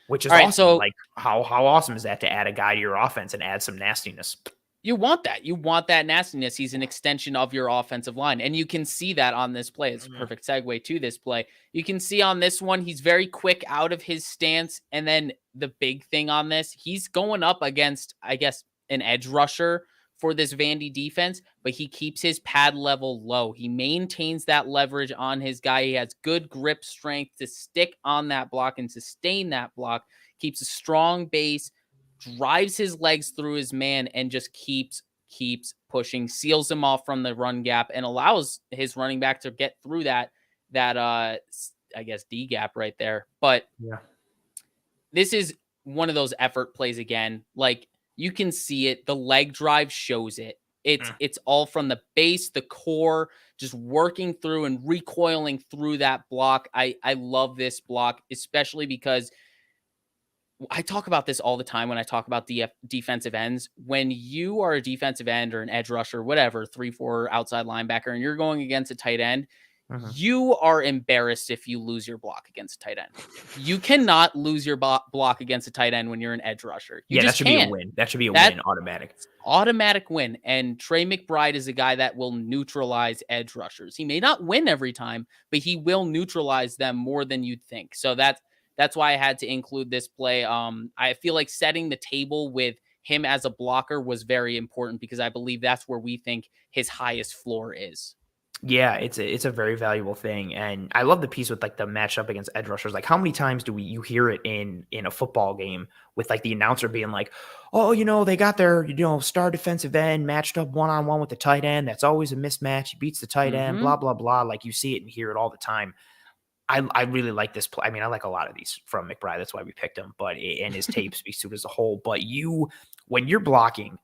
A: Which is awesome. So, how awesome is that to add a guy to your offense and add some nastiness?
B: You want that. You want that nastiness. He's an extension of your offensive line. And you can see that on this play. It's a perfect segue to this play. You can see on this one, he's very quick out of his stance. And then the big thing on this, he's going up against, I guess, an edge rusher for this Vandy defense, but he keeps his pad level low. He maintains that leverage on his guy. He has good grip strength to stick on that block and sustain that block, keeps a strong base, drives his legs through his man, and just keeps pushing, seals him off from the run gap, and allows his running back to get through that I guess D gap right there. But this is one of those effort plays again. You can see it. The leg drive shows it. It's all from the base, the core, just working through and recoiling through that block. I love this block, especially because I talk about this all the time when I talk about defensive ends. When you are a defensive end or an edge rusher, whatever, 3-4 outside linebacker, and you're going against a tight end, you are embarrassed if you lose your block against a tight end. You cannot lose your block against a tight end when you're an edge rusher.
A: That should be a win. That should be a win, automatic.
B: Automatic win. And Trey McBride is a guy that will neutralize edge rushers. He may not win every time, but he will neutralize them more than you'd think. So that's why I had to include this play. I feel like setting the table with him as a blocker was very important because I believe that's where we think his highest floor is.
A: Yeah, it's a very valuable thing. And I love the piece with the matchup against edge rushers. How many times do you hear it in a football game with the announcer being like, oh, they got their, star defensive end matched up one-on-one with the tight end. That's always a mismatch. He beats the tight end, blah, blah, blah. You see it and hear it all the time. I really like this play. I mean, I like a lot of these from McBride. That's why we picked him. And his tape speaks to it as a whole. But when you're blocking,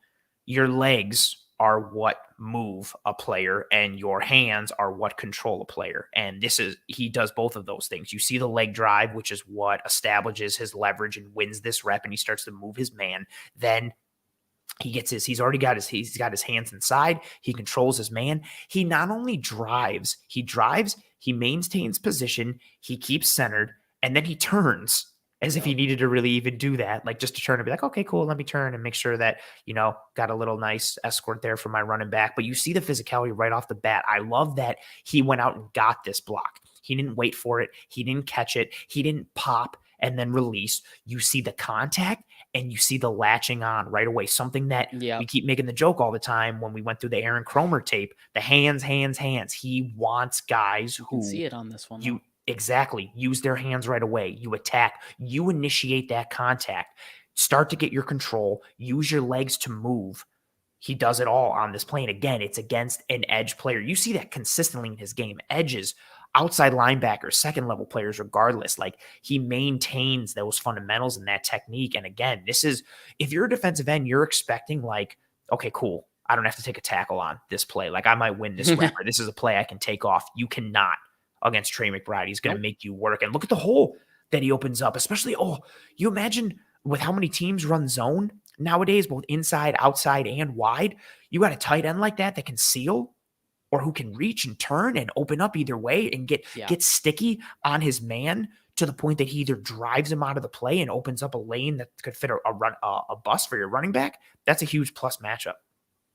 A: your legs are what move a player and your hands are what control a player. And he does both of those things. You see the leg drive, which is what establishes his leverage and wins this rep, and he starts to move his man. Then he's got his hands inside. He controls his man. He not only drives, he maintains position, he keeps centered, and then he turns as if he needed to really even do that, just to turn and be like, okay, cool, let me turn and make sure that, got a little nice escort there for my running back. But you see the physicality right off the bat. I love that he went out and got this block. He didn't wait for it. He didn't catch it. He didn't pop and then release. You see the contact and you see the latching on right away. Something that we keep making the joke all the time when we went through the Aaron Cromer tape, the hands. He wants guys who
B: see it on this one.
A: Exactly. Use their hands right away. You attack. You initiate that contact. Start to get your control. Use your legs to move. He does it all on this play. And again, it's against an edge player. You see that consistently in his game. Edges, outside linebackers, second-level players, regardless. He maintains those fundamentals and that technique. And again, if you're a defensive end, you're expecting okay, cool. I don't have to take a tackle on this play. Like I might win this rep, or this is a play I can take off. You cannot against Trey McBride. He's going to make you work. And look at the hole that he opens up, especially, you imagine with how many teams run zone nowadays, both inside, outside, and wide. You got a tight end like that can seal or who can reach and turn and open up either way and get sticky on his man to the point that he either drives him out of the play and opens up a lane that could fit a bus for your running back. That's a huge plus matchup.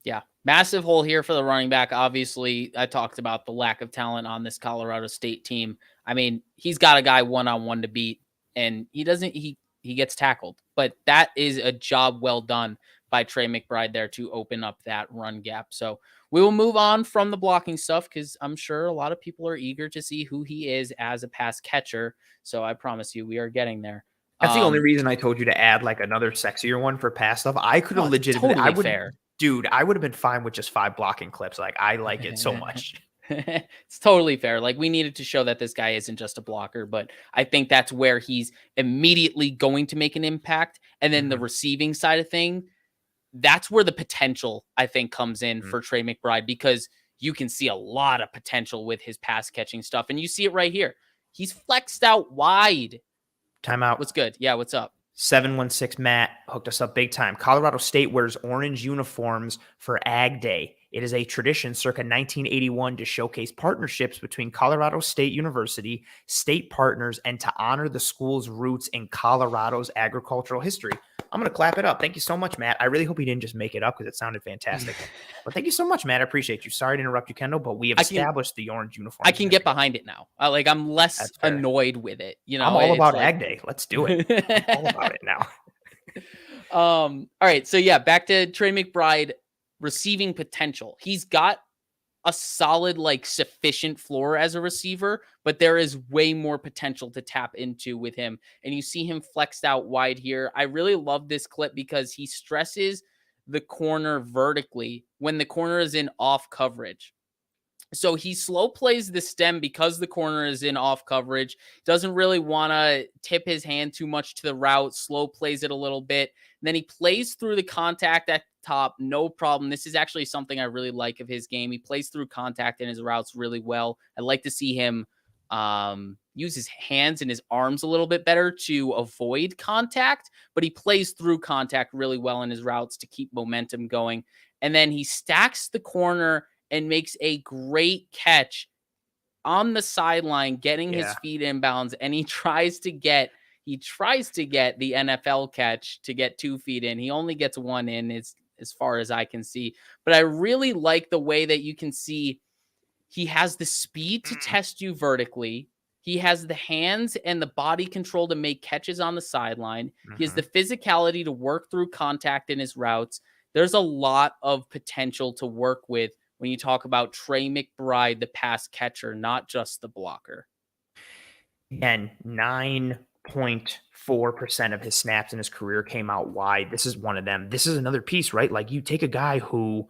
B: Yeah, massive hole here for the running back. Obviously, I talked about the lack of talent on this Colorado State team. I mean, he's got a guy one-on-one to beat, and he gets tackled. But that is a job well done by Trey McBride there to open up that run gap. So we will move on from the blocking stuff because I'm sure a lot of people are eager to see who he is as a pass catcher. So I promise you, we are getting there.
A: That's the only reason I told you to add like another sexier one for pass stuff. I could have legitimately,
B: fair.
A: Dude, I would have been fine with just 5 blocking clips. Like, I like it so much.
B: It's totally fair. Like, we needed to show that this guy isn't just a blocker, but I think that's where he's immediately going to make an impact. And then the receiving side of thing, that's where the potential, I think, comes in for Trey McBride, because you can see a lot of potential with his pass catching stuff. And you see it right here. He's flexed out wide.
A: Timeout.
B: What's good? Yeah, what's up?
A: 716 Matt hooked us up big time. Colorado State wears orange uniforms for Ag Day. It is a tradition circa 1981 to showcase partnerships between Colorado State University, state partners, and to honor the school's roots in Colorado's agricultural history. I'm going to clap it up. Thank you so much, Matt. I really hope he didn't just make it up because it sounded fantastic. But thank you so much, Matt. I appreciate you. Sorry to interrupt you, Kendall, but we have established the orange uniform.
B: I can get behind it now. I'm less annoyed with it. You know,
A: I'm all about Ag Day. Let's do it. I'm all about it now.
B: All right. So yeah, back to Trey McBride receiving potential. He's got a solid, sufficient floor as a receiver, but there is way more potential to tap into with him. And you see him flexed out wide here. I really love this clip because he stresses the corner vertically when the corner is in off coverage. So he slow plays the stem because the corner is in off coverage. Doesn't really want to tip his hand too much to the route. Slow plays it a little bit. And then he plays through the contact at top. No problem. This is actually something I really like of his game. He plays through contact in his routes really well. I like to see him use his hands and his arms a little bit better to avoid contact, but he plays through contact really well in his routes to keep momentum going. And then he stacks the corner and makes a great catch on the sideline, getting his feet inbounds, and he tries to get the NFL catch to get 2 feet in. He only gets 1 in, as far as I can see. But I really like the way that you can see he has the speed to test you vertically. He has the hands and the body control to make catches on the sideline. He has the physicality to work through contact in his routes. There's a lot of potential to work with when you talk about Trey McBride, the pass catcher, not just the blocker.
A: And 9.4% of his snaps in his career came out wide. This is one of them. This is another piece, right? Like, you take a guy who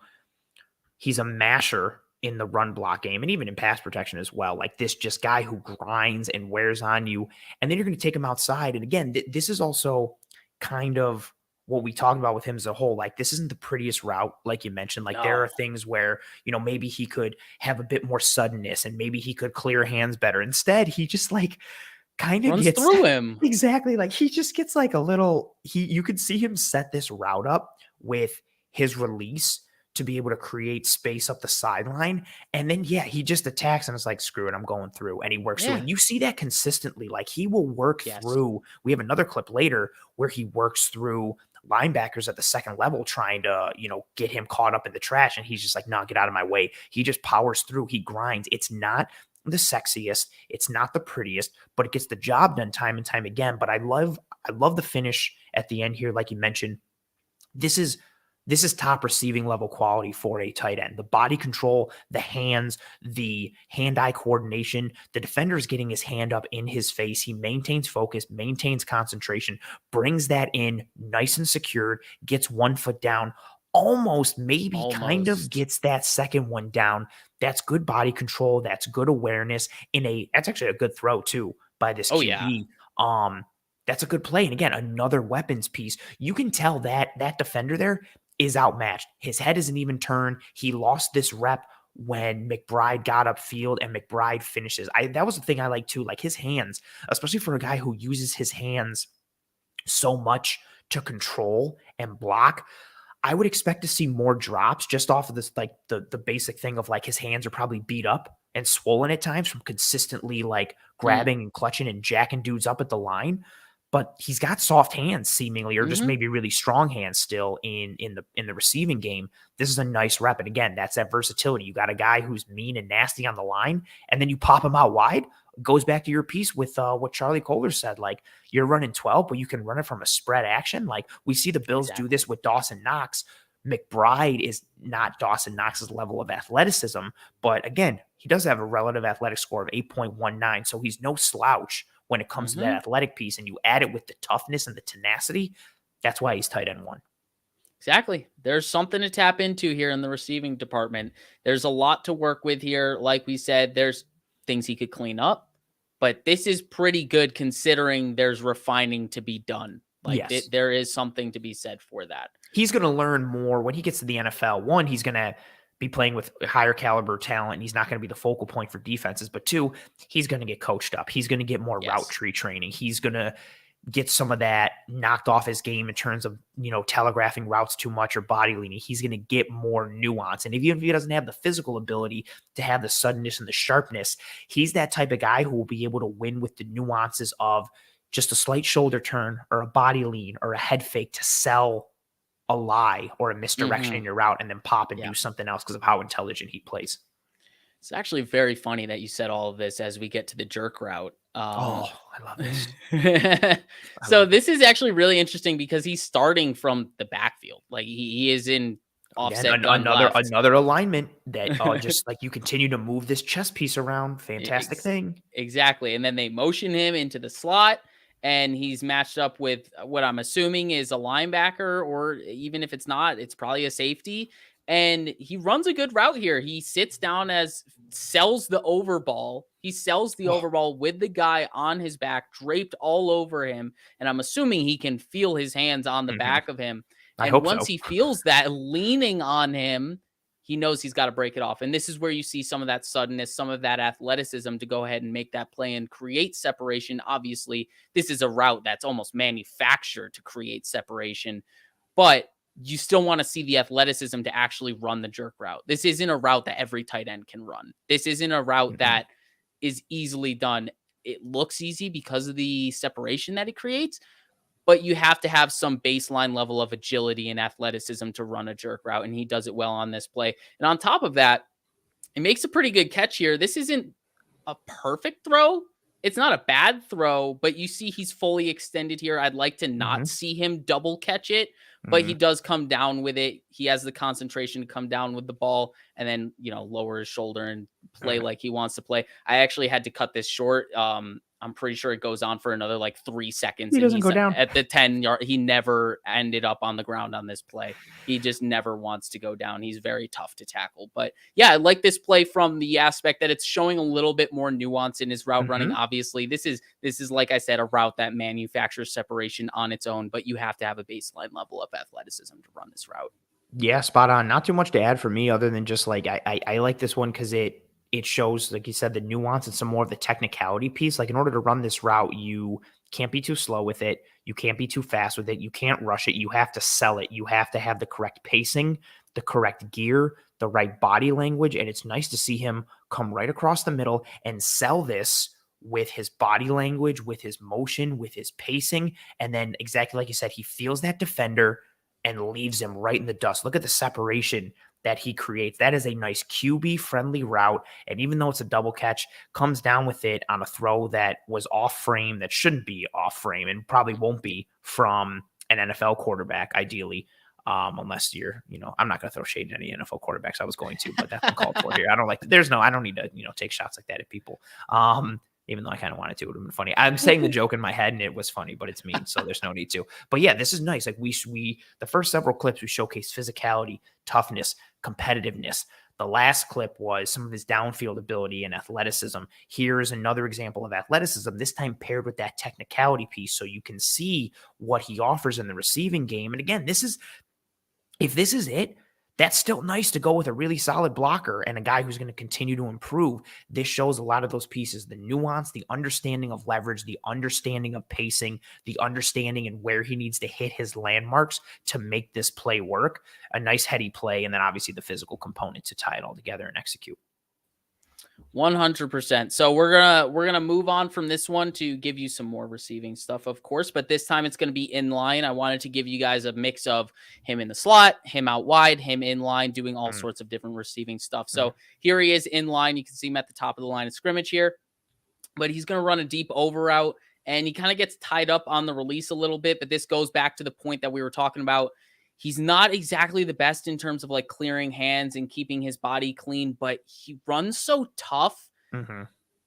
A: he's a masher in the run block game and even in pass protection as well. Like, this just guy who grinds and wears on you. And then you're going to take him outside. And again, this is also kind of what we talked about with him as a whole. Like, this isn't the prettiest route, like you mentioned. Like, there are things where, maybe he could have a bit more suddenness and maybe he could clear hands better. Instead, he just kind of gets
B: through him.
A: Exactly. Like, he just gets a little, you could see him set this route up with his release to be able to create space up the sideline. And then, he just attacks and it's like, screw it, I'm going through. And he works through. And you see that consistently. Like, he will work through. We have another clip later where he works through linebackers at the second level trying to, get him caught up in the trash. And he's just like, no, get out of my way. He just powers through. He grinds. It's not the sexiest. It's not the prettiest, but it gets the job done time and time again. But I love the finish at the end here. Like you mentioned, this is top receiving level quality for a tight end. The body control, the hands, the hand-eye coordination, the defender is getting his hand up in his face. He maintains focus, maintains concentration, brings that in nice and secured, gets 1 foot down, almost kind of gets that second one down. That's good body control. That's good awareness. That's actually a good throw too by this QB. That's a good play. And again, another weapons piece. You can tell that defender there is outmatched. His head isn't even turned. He lost this rep when McBride got upfield and McBride finishes. That was the thing I like too, like his hands, especially for a guy who uses his hands so much to control and block. I would expect to see more drops just off of this, like the basic thing of like his hands are probably beat up and swollen at times from consistently like grabbing and clutching and jacking dudes up at the line. But he's got soft hands seemingly, or just maybe really strong hands still in the receiving game. This is a nice rep. And again, that's that versatility. You got a guy who's mean and nasty on the line, and then you pop him out wide. Goes back to your piece with what Charlie Kohler said. Like, you're running 12, but you can run it from a spread action. Like, we see the Bills do this with Dawson Knox. McBride is not Dawson Knox's level of athleticism, but again, he does have a relative athletic score of 8.19, so he's no slouch when it comes to that athletic piece, and you add it with the toughness and the tenacity. That's why he's tight end 1.
B: Exactly. There's something to tap into here in the receiving department. There's a lot to work with here. Like we said, there's things he could clean up, but this is pretty good considering there's refining to be done. Like, yes, there is something to be said for that.
A: He's going to learn more when he gets to the NFL. 1, he's going to be playing with higher caliber talent, and he's not going to be the focal point for defenses. But 2, he's going to get coached up. He's going to get more route tree training. He's going to get some of that knocked off his game in terms of, telegraphing routes too much or body leaning. He's going to get more nuance. And even if he doesn't have the physical ability to have the suddenness and the sharpness, he's that type of guy who will be able to win with the nuances of just a slight shoulder turn or a body lean or a head fake to sell a lie or a misdirection in your route and then pop and do something else because of how intelligent he plays.
B: It's actually very funny that you said all of this as we get to the jerk route.
A: I love this.
B: So this is actually really interesting because he's starting from the backfield. Like, he is in offset.
A: Again, another alignment that just like you continue to move this chess piece around. Fantastic thing.
B: Exactly. And then they motion him into the slot, and he's matched up with what I'm assuming is a linebacker, or even if it's not, it's probably a safety. And he runs a good route here. He sits down sells the overball. He sells the overball with the guy on his back, draped all over him. And I'm assuming he can feel his hands on the back of him. And once he feels that leaning on him, he knows he's got to break it off. And this is where you see some of that suddenness, some of that athleticism to go ahead and make that play and create separation. Obviously, this is a route that's almost manufactured to create separation, but you still want to see the athleticism to actually run the jerk route. This isn't a route that every tight end can run. This isn't a route that is easily done. It looks easy because of the separation that it creates, but you have to have some baseline level of agility and athleticism to run a jerk route, and he does it well on this play. And on top of that, it makes a pretty good catch here. This isn't a perfect throw. It's not a bad throw, but you see he's fully extended here. I'd like to not see him double catch it, but he does come down with it. He has the concentration to come down with the ball and then, lower his shoulder and play like he wants to play. I actually had to cut this short. I'm pretty sure it goes on for another 3 seconds.
A: He doesn't go down
B: at the 10-yard. He never ended up on the ground on this play. He just never wants to go down. He's very tough to tackle. But yeah, I like this play from the aspect that it's showing a little bit more nuance in his route running. Obviously, this is like I said, a route that manufactures separation on its own, but you have to have a baseline level of athleticism to run this route.
A: Yeah, spot on. Not too much to add for me other than just I like this one because it shows, like you said, the nuance and some more of the technicality piece. Like, in order to run this route, you can't be too slow with it. You can't be too fast with it. You can't rush it. You have to sell it. You have to have the correct pacing, the correct gear, the right body language. And it's nice to see him come right across the middle and sell this with his body language, with his motion, with his pacing. And then exactly like you said, he feels that defender and leaves him right in the dust. Look at the separation that he creates. That is a nice QB friendly route. And even though it's a double catch, comes down with it on a throw that was off frame, that shouldn't be off frame and probably won't be from an NFL quarterback, ideally. Unless you're, I'm not going to throw shade at any NFL quarterbacks. I was going to, but that's uncalled for here. I don't need to, take shots like that at people. Even though I kind of wanted to, it would have been funny. I'm saying the joke in my head and it was funny, but it's mean, so there's no need to. But yeah, this is nice. Like we the first several clips, we showcased physicality, toughness, competitiveness. The last clip was some of his downfield ability and athleticism. Here's another example of athleticism, this time paired with that technicality piece, so you can see what he offers in the receiving game. And again, this is if this is it, that's still nice to go with a really solid blocker and a guy who's going to continue to improve. This shows a lot of those pieces, the nuance, the understanding of leverage, the understanding of pacing, the understanding and where he needs to hit his landmarks to make this play work. A nice heady play, and then obviously the physical component to tie it all together and execute.
B: 100%. So we're gonna move on from this one to give you some more receiving stuff, of course, but this time it's gonna be in line. I wanted to give you guys a mix of him in the slot, him out wide, him in line, doing all sorts of different receiving stuff. So here he is in line. You can see him at the top of the line of scrimmage here, but he's gonna run a deep over route, and he kind of gets tied up on the release a little bit. But this goes back to the point that we were talking about. He's not exactly the best in terms of like clearing hands and keeping his body clean, but he runs so tough.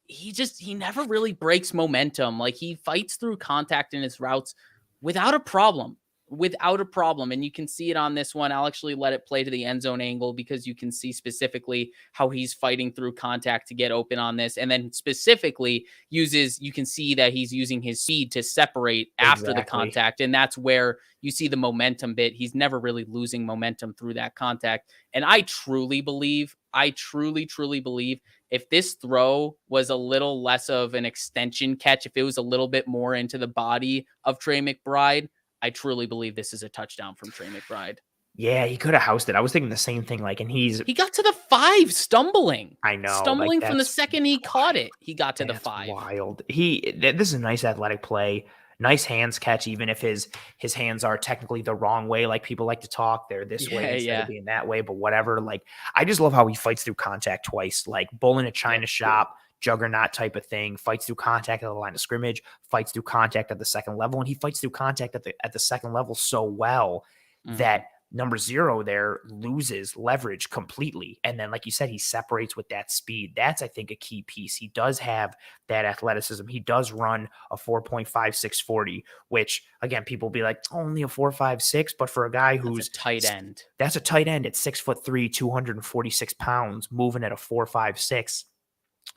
B: He never really breaks momentum. Like, he fights through contact in his routes without a problem. And you can see it on this one. I'll actually let it play to the end zone angle because you can see specifically how he's fighting through contact to get open on this. And then specifically you can see that he's using his speed to separate after the contact. And that's where you see the momentum bit. He's never really losing momentum through that contact. And I truly believe if this throw was a little less of an extension catch, if it was a little bit more into the body of Trey McBride, I truly believe this is a touchdown from Trey McBride.
A: Yeah, he could have housed it. I was thinking the same thing. Like, and he
B: got to the 5 stumbling.
A: I know,
B: stumbling from the second he caught it. He got to the 5.
A: Wild. This is a nice athletic play. Nice hands catch, even if his hands are technically the wrong way. Like, people like to talk, they're this way instead of being that way. But whatever. Like, I just love how he fights through contact twice. Like, bull in a china shop. Juggernaut type of thing, fights through contact at the line of scrimmage, fights through contact at the second level, and he fights through contact at the second level so well that number 0 there loses leverage completely. And then, like you said, he separates with that speed. That's, I think, a key piece. He does have that athleticism. He does run a 4.56 40, which, again, people will be like, only a 4.56, but for a guy who's
B: a tight end,
A: that's a tight end at 6'3", 246 pounds, moving at a 4.56.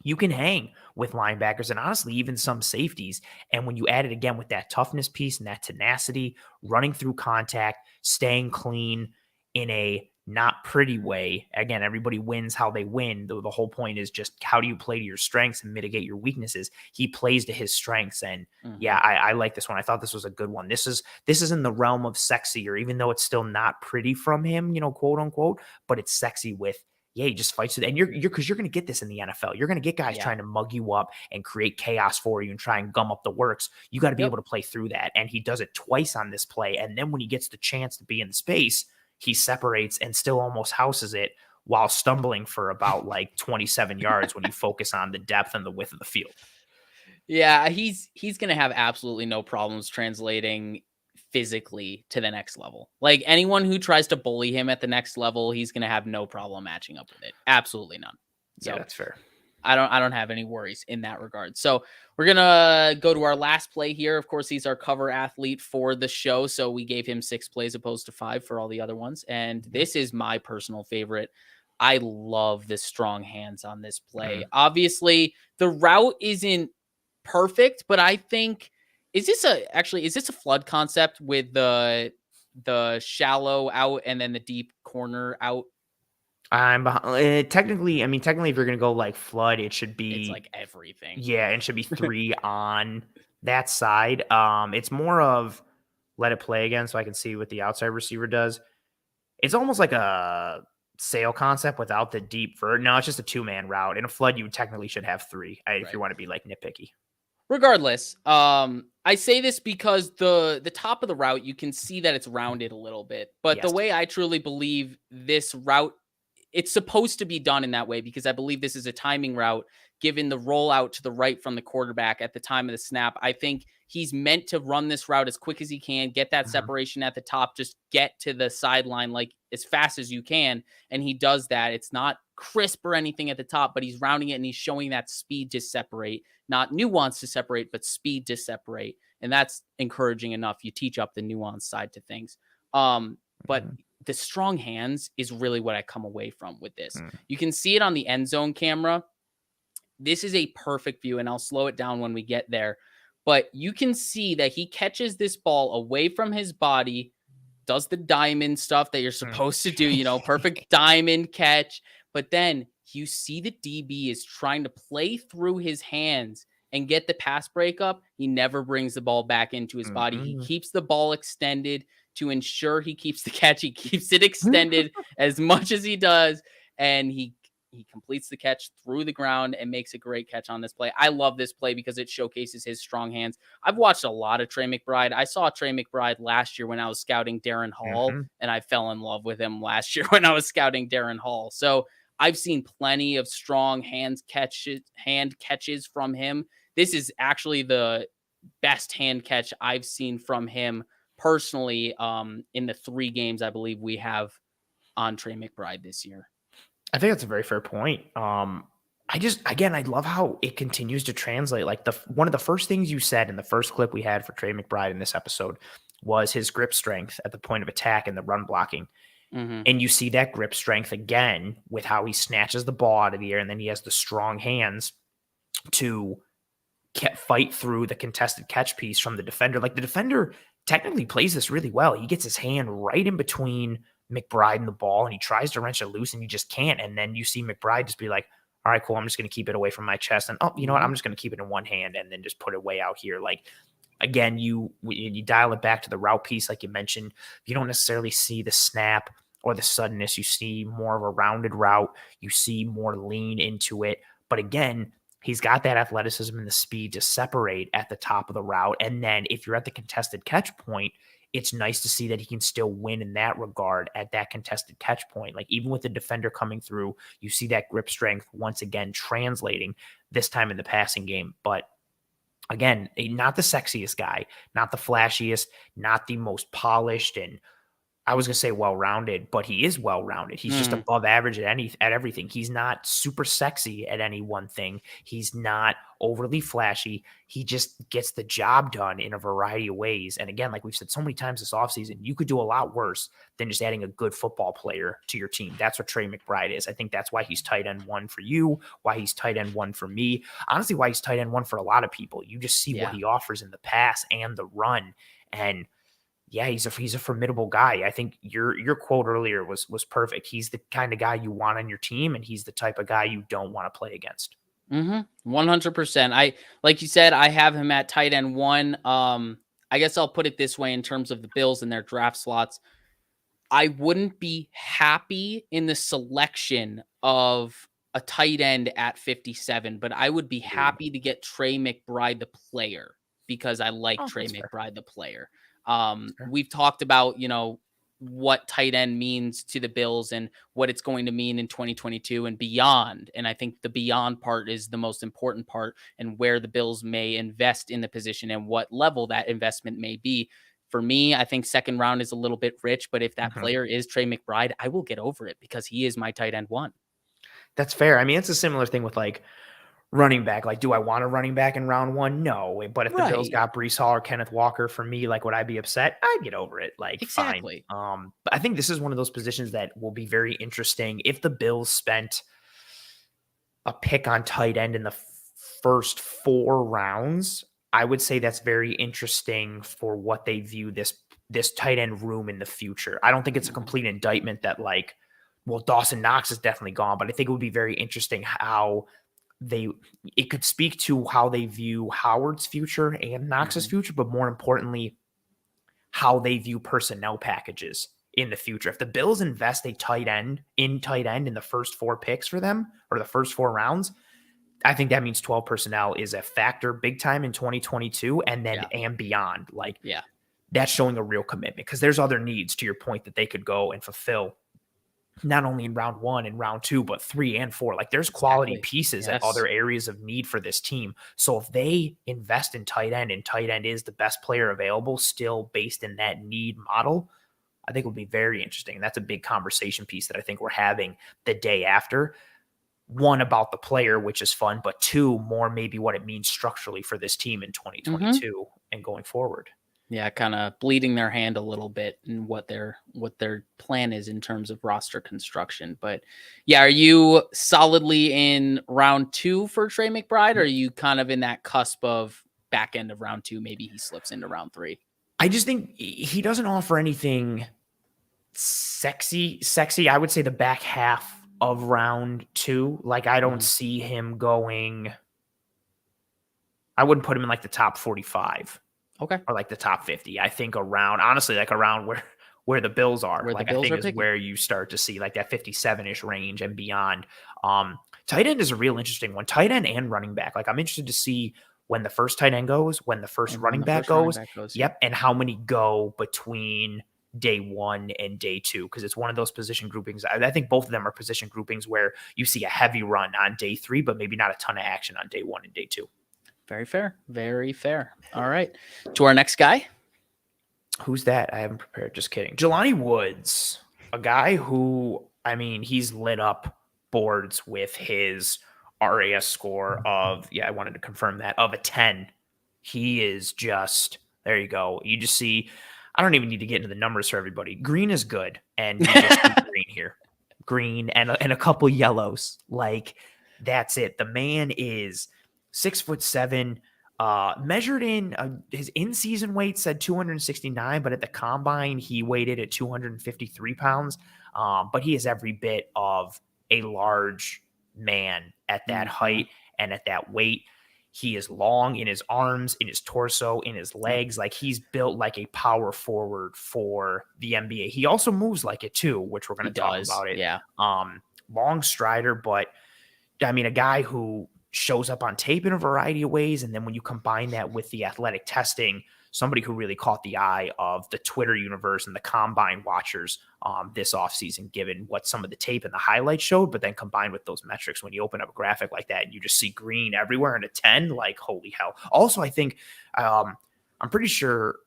A: You can hang with linebackers and honestly even some safeties. And when you add it again with that toughness piece and that tenacity, running through contact, staying clean in a not pretty way. Again, everybody wins how they win. The whole point is just how do you play to your strengths and mitigate your weaknesses? He plays to his strengths. And I like this one. I thought this was a good one. This is in the realm of sexier, even though it's still not pretty from him, quote unquote, but it's sexy with, he just fights it. And because you're going to get this in the NFL. You're going to get guys trying to mug you up and create chaos for you and try and gum up the works. You got to be able to play through that. And he does it twice on this play. And then when he gets the chance to be in the space, he separates and still almost houses it while stumbling for about like 27 yards when you focus on the depth and the width of the field.
B: Yeah, he's going to have absolutely no problems translating physically to the next level. Like, anyone who tries to bully him at the next level, he's going to have no problem matching up with it. Absolutely none. So
A: yeah, that's fair.
B: I don't have any worries in that regard. So we're going to go to our last play here. Of course, he's our cover athlete for the show. So we gave him 6 plays opposed to 5 for all the other ones. And this is my personal favorite. I love the strong hands on this play. Obviously, the route isn't perfect, but I think, is this a flood concept with the shallow out and then the deep corner out?
A: I'm behind. Technically, if you're gonna go like flood, it should be,
B: it's like everything.
A: Yeah, it should be 3 on that side. It's more of let it play again so I can see what the outside receiver does. It's almost like a sail concept without the deep no, it's just a 2-man route. In a flood, you technically should have 3 if you want to be like nitpicky.
B: Regardless, I say this because the top of the route, you can see that it's rounded a little bit. But the way I truly believe this route, it's supposed to be done in that way, because I believe this is a timing route, given the rollout to the right from the quarterback at the time of the snap. I think he's meant to run this route as quick as he can, get that separation at the top, just get to the sideline like as fast as you can. And he does that. It's not crisp or anything at the top, but he's rounding it and he's showing that speed to separate, not nuance to separate, but speed to separate. And that's encouraging enough. You teach up the nuance side to things. But the strong hands is really what I come away from with this. You can see it on the end zone camera. This is a perfect view, and I'll slow it down when we get there. But you can see that he catches this ball away from his body, does the diamond stuff that you're supposed to do, perfect diamond catch. But then you see the DB is trying to play through his hands and get the pass breakup. He never brings the ball back into his body. He keeps the ball extended to ensure he keeps the catch. He keeps it extended as much as he does. And he completes the catch through the ground and makes a great catch on this play. I love this play because it showcases his strong hands. I've watched a lot of Trey McBride. I saw Trey McBride last year when I was scouting Darren Hall, and I fell in love with him last year when I was scouting Darren Hall. So I've seen plenty of strong hand catches from him. This is actually the best hand catch I've seen from him personally in the 3 games I believe we have on Trey McBride this year.
A: I think that's a very fair point. I love how it continues to translate. Like one of the first things you said in the first clip we had for Trey McBride in this episode was his grip strength at the point of attack and the run blocking. And you see that grip strength again with how he snatches the ball out of the air, and then he has the strong hands to fight through the contested catch piece from the defender. Like the defender technically plays this really well. He gets his hand right in between McBride and the ball, and he tries to wrench it loose, and you just can't. And then you see McBride just be like, all right, cool, I'm just going to keep it away from my chest. And, you know what, I'm just going to keep it in one hand and then just put it way out here. Like, again, you dial it back to the route piece, like you mentioned. You don't necessarily see the snap or the suddenness. You see more of a rounded route. You see more lean into it. But again, he's got that athleticism and the speed to separate at the top of the route. And then if you're at the contested catch point, it's nice to see that he can still win in that regard at that contested catch point. Like even with the defender coming through, you see that grip strength once again translating, this time in the passing game. But again, not the sexiest guy, not the flashiest, not the most polished, and I was going to say well-rounded, but he is well-rounded. He's just above average at everything. He's not super sexy at any one thing. He's not overly flashy. He just gets the job done in a variety of ways. And again, like we've said so many times this offseason, you could do a lot worse than just adding a good football player to your team. That's what Trey McBride is. I think that's why he's tight end 1 for you, why he's tight end 1 for me. Honestly, why he's tight end 1 for a lot of people. You just see what he offers in the pass and the run. And yeah, he's a formidable guy. I think your quote earlier was perfect. He's the kind of guy you want on your team, and he's the type of guy you don't want to play against.
B: 100%. Like you said, I have him at tight end 1. I guess I'll put it this way in terms of the Bills and their draft slots. I wouldn't be happy in the selection of a tight end at 57, but I would be happy to get Trey McBride the player because I like Trey McBride the player. We've talked about, what tight end means to the Bills and what it's going to mean in 2022 and beyond. And I think the beyond part is the most important part, and where the Bills may invest in the position and what level that investment may be. For me, I think second round is a little bit rich, but if that player is Trey McBride, I will get over it because he is my tight end 1.
A: That's fair. I mean, it's a similar thing with like running back. Like, do I want a running back in round 1? No. But if the Bills got Breece Hall or Kenneth Walker for me, like, would I be upset? I'd get over it. Like,
B: exactly.
A: Fine. But I think this is one of those positions that will be very interesting. If the Bills spent a pick on tight end in the first 4 rounds, I would say that's very interesting for what they view this tight end room in the future. I don't think it's a complete indictment that like, well, Dawson Knox is definitely gone, but I think it would be very interesting how it could speak to how they view Howard's future and Knox's future, but more importantly, how they view personnel packages in the future. If the Bills invest a tight end in the first 4 picks for them, or the first 4 rounds, I think that means 12 personnel is a factor big time in 2022 and then and beyond. Like, that's showing a real commitment because there's other needs, to your point, that they could go and fulfill. Not only in round 1 and round 2, but 3 and 4. Like there's quality pieces at other areas of need for this team. So if they invest in tight end and tight end is the best player available still based in that need model, I think it would be very interesting. And that's a big conversation piece that I think we're having the day after. 1, about the player, which is fun, but 2, more maybe what it means structurally for this team in 2022 and going forward.
B: Yeah, kind of bleeding their hand a little bit in what their plan is in terms of roster construction. But yeah, are you solidly in round 2 for Trey McBride, or are you kind of in that cusp of back end of round 2? Maybe he slips into round 3.
A: I just think he doesn't offer anything sexy. I would say the back half of round 2. Like, I don't see him going. I wouldn't put him in like the top 45.
B: Okay.
A: Or like the top 50. I think honestly, like around where the Bills are.
B: Where
A: like,
B: the Bills
A: I think
B: are
A: is
B: picking.
A: where you start to see like that 57-ish range and beyond. Tight end is a real interesting one. Tight end and running back. Like, I'm interested to see when the first tight end goes, when the first running back goes. Yep. And how many go between day 1 and day 2, because it's one of those position groupings. I think both of them are position groupings where you see a heavy run on day 3, but maybe not a ton of action on day 1 and day 2.
B: Very fair. Very fair. All right. To our next guy.
A: Who's that? I haven't prepared. Just kidding. Jelani Woods, a guy who, I mean, he's lit up boards with his RAS score of, I wanted to confirm that, of a 10. He is just, there you go. You just see, I don't even need to get into the numbers for everybody. Green is good. And you just see green here. Green and a couple yellows. Like, that's it. The man is 6'7". Measured in his in-season weight said 269, but at the combine he weighted at 253 pounds. But he is every bit of a large man at that height and at that weight. He is long in his arms, in his torso, in his legs. Like, he's built like a power forward for the NBA. He also moves like it too, which we're going to talk about it.
B: Yeah.
A: Long strider, but I mean, a guy who shows up on tape in a variety of ways. And then when you combine that with the athletic testing, somebody who really caught the eye of the Twitter universe and the combine watchers this offseason, given what some of the tape and the highlights showed, but then combined with those metrics, when you open up a graphic like that and you just see green everywhere in a 10, like, holy hell. Also, I think I'm pretty sure.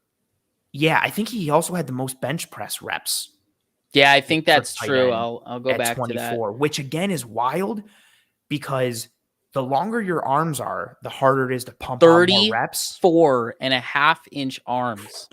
A: Yeah, I think he also had the most bench press reps.
B: Yeah, I think that's true. I'll go back
A: 24,
B: to that.
A: which again is wild, because the longer your arms are, the harder it is to pump out more reps.
B: 34.5-inch arms.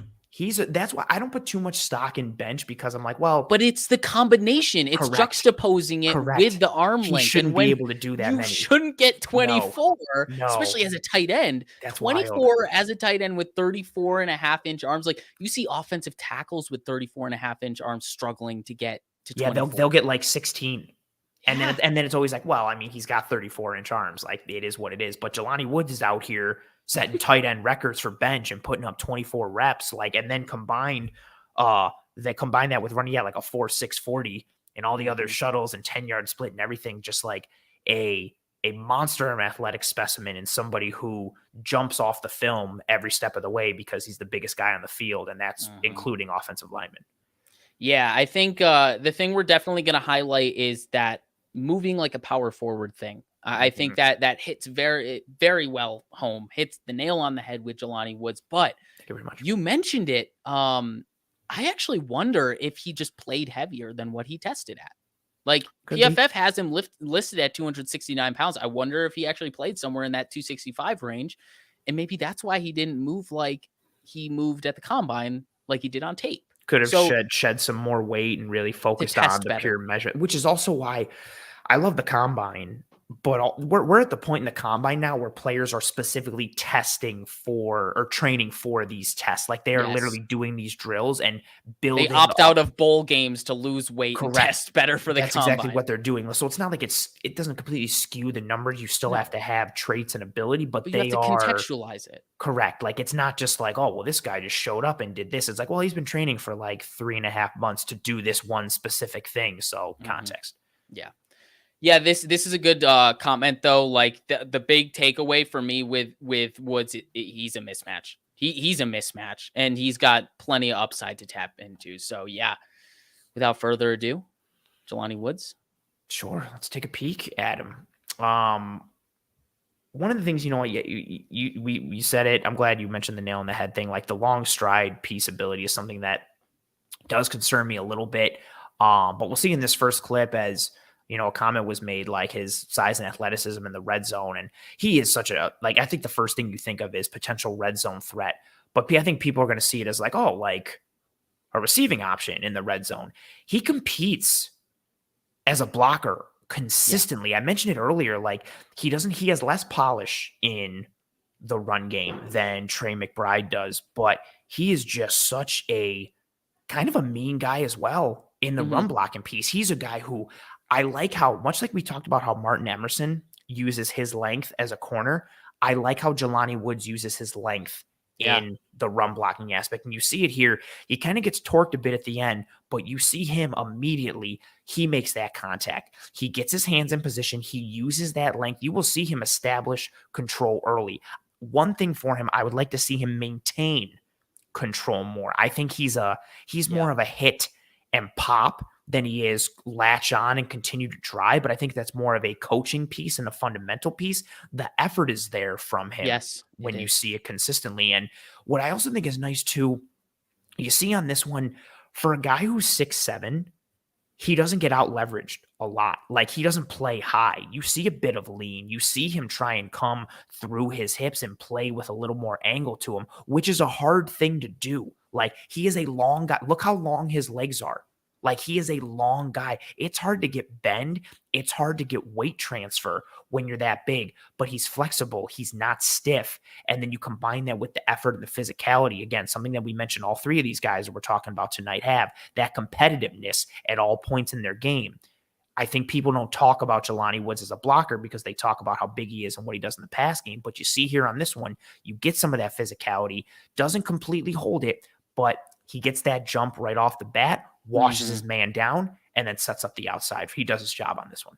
A: That's why I don't put too much stock in bench, because I'm like, well,
B: but it's the combination. It's juxtaposing it with the arm length.
A: He shouldn't be able to do that.
B: You shouldn't get 24, especially as a tight end.
A: That's
B: 24
A: wild.
B: As a tight end with 34.5-inch arms. Like, you see offensive tackles with 34.5-inch arms struggling to get to 24.
A: Yeah, they'll get like 16. And then it's always like, well, I mean, he's got 34-inch arms. Like, it is what it is. But Jelani Woods is out here setting tight end records for bench and putting up 24 reps. Like, and then combine that with running like a 4.6 40 and all the other shuttles and 10-yard split and everything. Just like a monster of an athletic specimen, and somebody who jumps off the film every step of the way because he's the biggest guy on the field, and that's including offensive linemen.
B: Yeah, I think the thing we're definitely going to highlight is that moving like a power forward thing. I think that hits very, very well home, hits the nail on the head with Jelani Woods. But
A: thank you very much.
B: You mentioned it. I actually wonder if he just played heavier than what he tested at. Like, PFF has him listed at 269 pounds. I wonder if he actually played somewhere in that 265 range. And maybe that's why he didn't move like he moved at the combine, like he did on tape.
A: Could have shed some more weight and really focused on the pure measure, which is also why I love the combine. But we're at the point in the combine now where players are specifically testing for or training for these tests. Like, they are literally doing these drills and building.
B: They opt out of bowl games to lose weight and test better for the combine.
A: That's exactly what they're doing. So it's not like it doesn't completely skew the numbers. You still have to have traits and ability, but
B: you have to contextualize it.
A: Correct. Like, it's not just like, oh, well, this guy just showed up and did this. It's like, well, he's been training for like 3.5 months to do this one specific thing. So context.
B: Yeah. Yeah, this is a good comment though. Like, the big takeaway for me with Woods, he's a mismatch. He's a mismatch, and he's got plenty of upside to tap into. So yeah, without further ado, Jelani Woods.
A: Sure, let's take a peek at him. One of the things, you said it. I'm glad you mentioned the nail on the head thing. Like, the long stride piece ability is something that does concern me a little bit. But we'll see in this first clip as, a comment was made, like, his size and athleticism in the red zone. And he is such I think the first thing you think of is potential red zone threat. But I think people are going to see it as like, oh, like a receiving option in the red zone. He competes as a blocker consistently. I mentioned it earlier. Like, he has less polish in the run game than Trey McBride does, but he is just such a kind of a mean guy as well in the run blocking piece. He's a guy who I like how, much like we talked about how Martin Emerson uses his length as a corner, I like how Jelani Woods uses his length in the run blocking aspect. And you see it here. He kind of gets torqued a bit at the end, but you see him immediately. He makes that contact. He gets his hands in position. He uses that length. You will see him establish control early. One thing for him, I would like to see him maintain control more. I think he's more of a hit and pop than he is latch on and continue to drive. But I think that's more of a coaching piece and a fundamental piece. The effort is there from him when you see it consistently. And what I also think is nice too, you see on this one, for a guy who's 6'7", he doesn't get out leveraged a lot. Like, he doesn't play high. You see a bit of lean. You see him try and come through his hips and play with a little more angle to him, which is a hard thing to do. Like, he is a long guy. Look how long his legs are. Like, he is a long guy. It's hard to get bend. It's hard to get weight transfer when you're that big, but he's flexible. He's not stiff. And then you combine that with the effort and the physicality. Again, something that we mentioned all three of these guys that we're talking about tonight have, that competitiveness at all points in their game. I think people don't talk about Jelani Woods as a blocker because they talk about how big he is and what he does in the pass game. But you see here on this one, you get some of that physicality, doesn't completely hold it, but he gets that jump right off the bat, washes his man down, and then sets up the outside. He does his job on this one.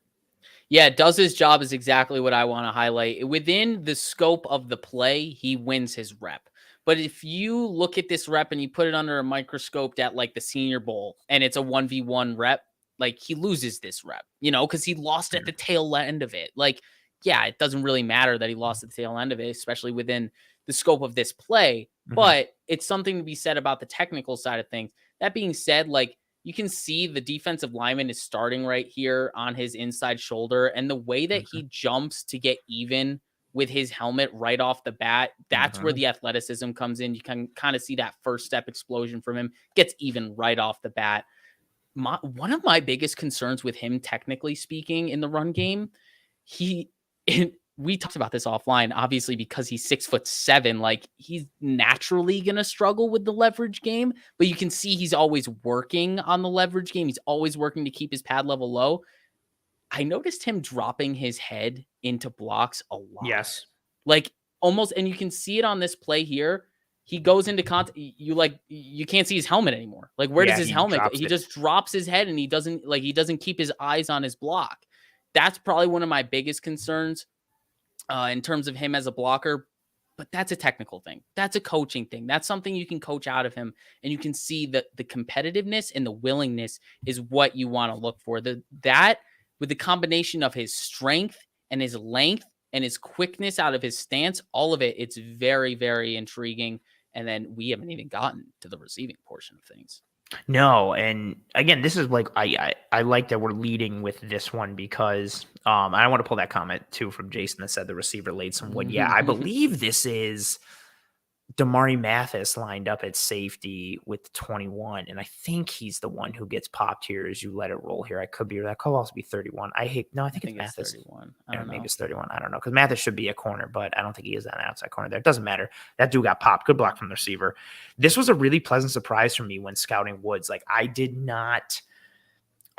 B: Yeah, does his job is exactly what I want to highlight. Within the scope of the play, he wins his rep. But if you look at this rep and you put it under a microscope at like the Senior Bowl and it's a 1v1 rep, like, he loses this rep, because he lost at the tail end of it. Like, yeah, it doesn't really matter that he lost at the tail end of it, especially within the scope of this play. But it's something to be said about the technical side of things. That being said, like, you can see the defensive lineman is starting right here on his inside shoulder. And the way that he jumps to get even with his helmet right off the bat, that's where the athleticism comes in. You can kind of see that first step explosion from him, gets even right off the bat. One of my biggest concerns with him, technically speaking, in the run game, we talked about this offline, obviously, because he's 6'7", like, he's naturally going to struggle with the leverage game, but you can see he's always working on the leverage game. He's always working to keep his pad level low. I noticed him dropping his head into blocks a lot.
A: Yes.
B: Like, almost, and you can see it on this play here. He goes into contact. You can't see his helmet anymore. Like, where does his helmet go? He just drops his head and he doesn't keep his eyes on his block. That's probably one of my biggest concerns in terms of him as a blocker, but that's a technical thing. That's a coaching thing. That's something you can coach out of him, and you can see that the competitiveness and the willingness is what you want to look for. That with the combination of his strength and his length and his quickness out of his stance, all of it, it's very, very intriguing. And then we haven't even gotten to the receiving portion of things.
A: No, and again, this is like I like that we're leading with this one because I want to pull that comment too from Jason that said the receiver laid some wood. Yeah, I believe this is Damari Mathis lined up at safety with 21, and I think he's the one who gets popped here as you let it roll here. I could be, that could also be 31. I think it's Mathis.
B: 31. I don't know.
A: Maybe it's 31. I don't know, because Mathis should be a corner, but I don't think he is an outside corner there. It doesn't matter. That dude got popped. Good block from the receiver. This was a really pleasant surprise for me when scouting Woods. Like, I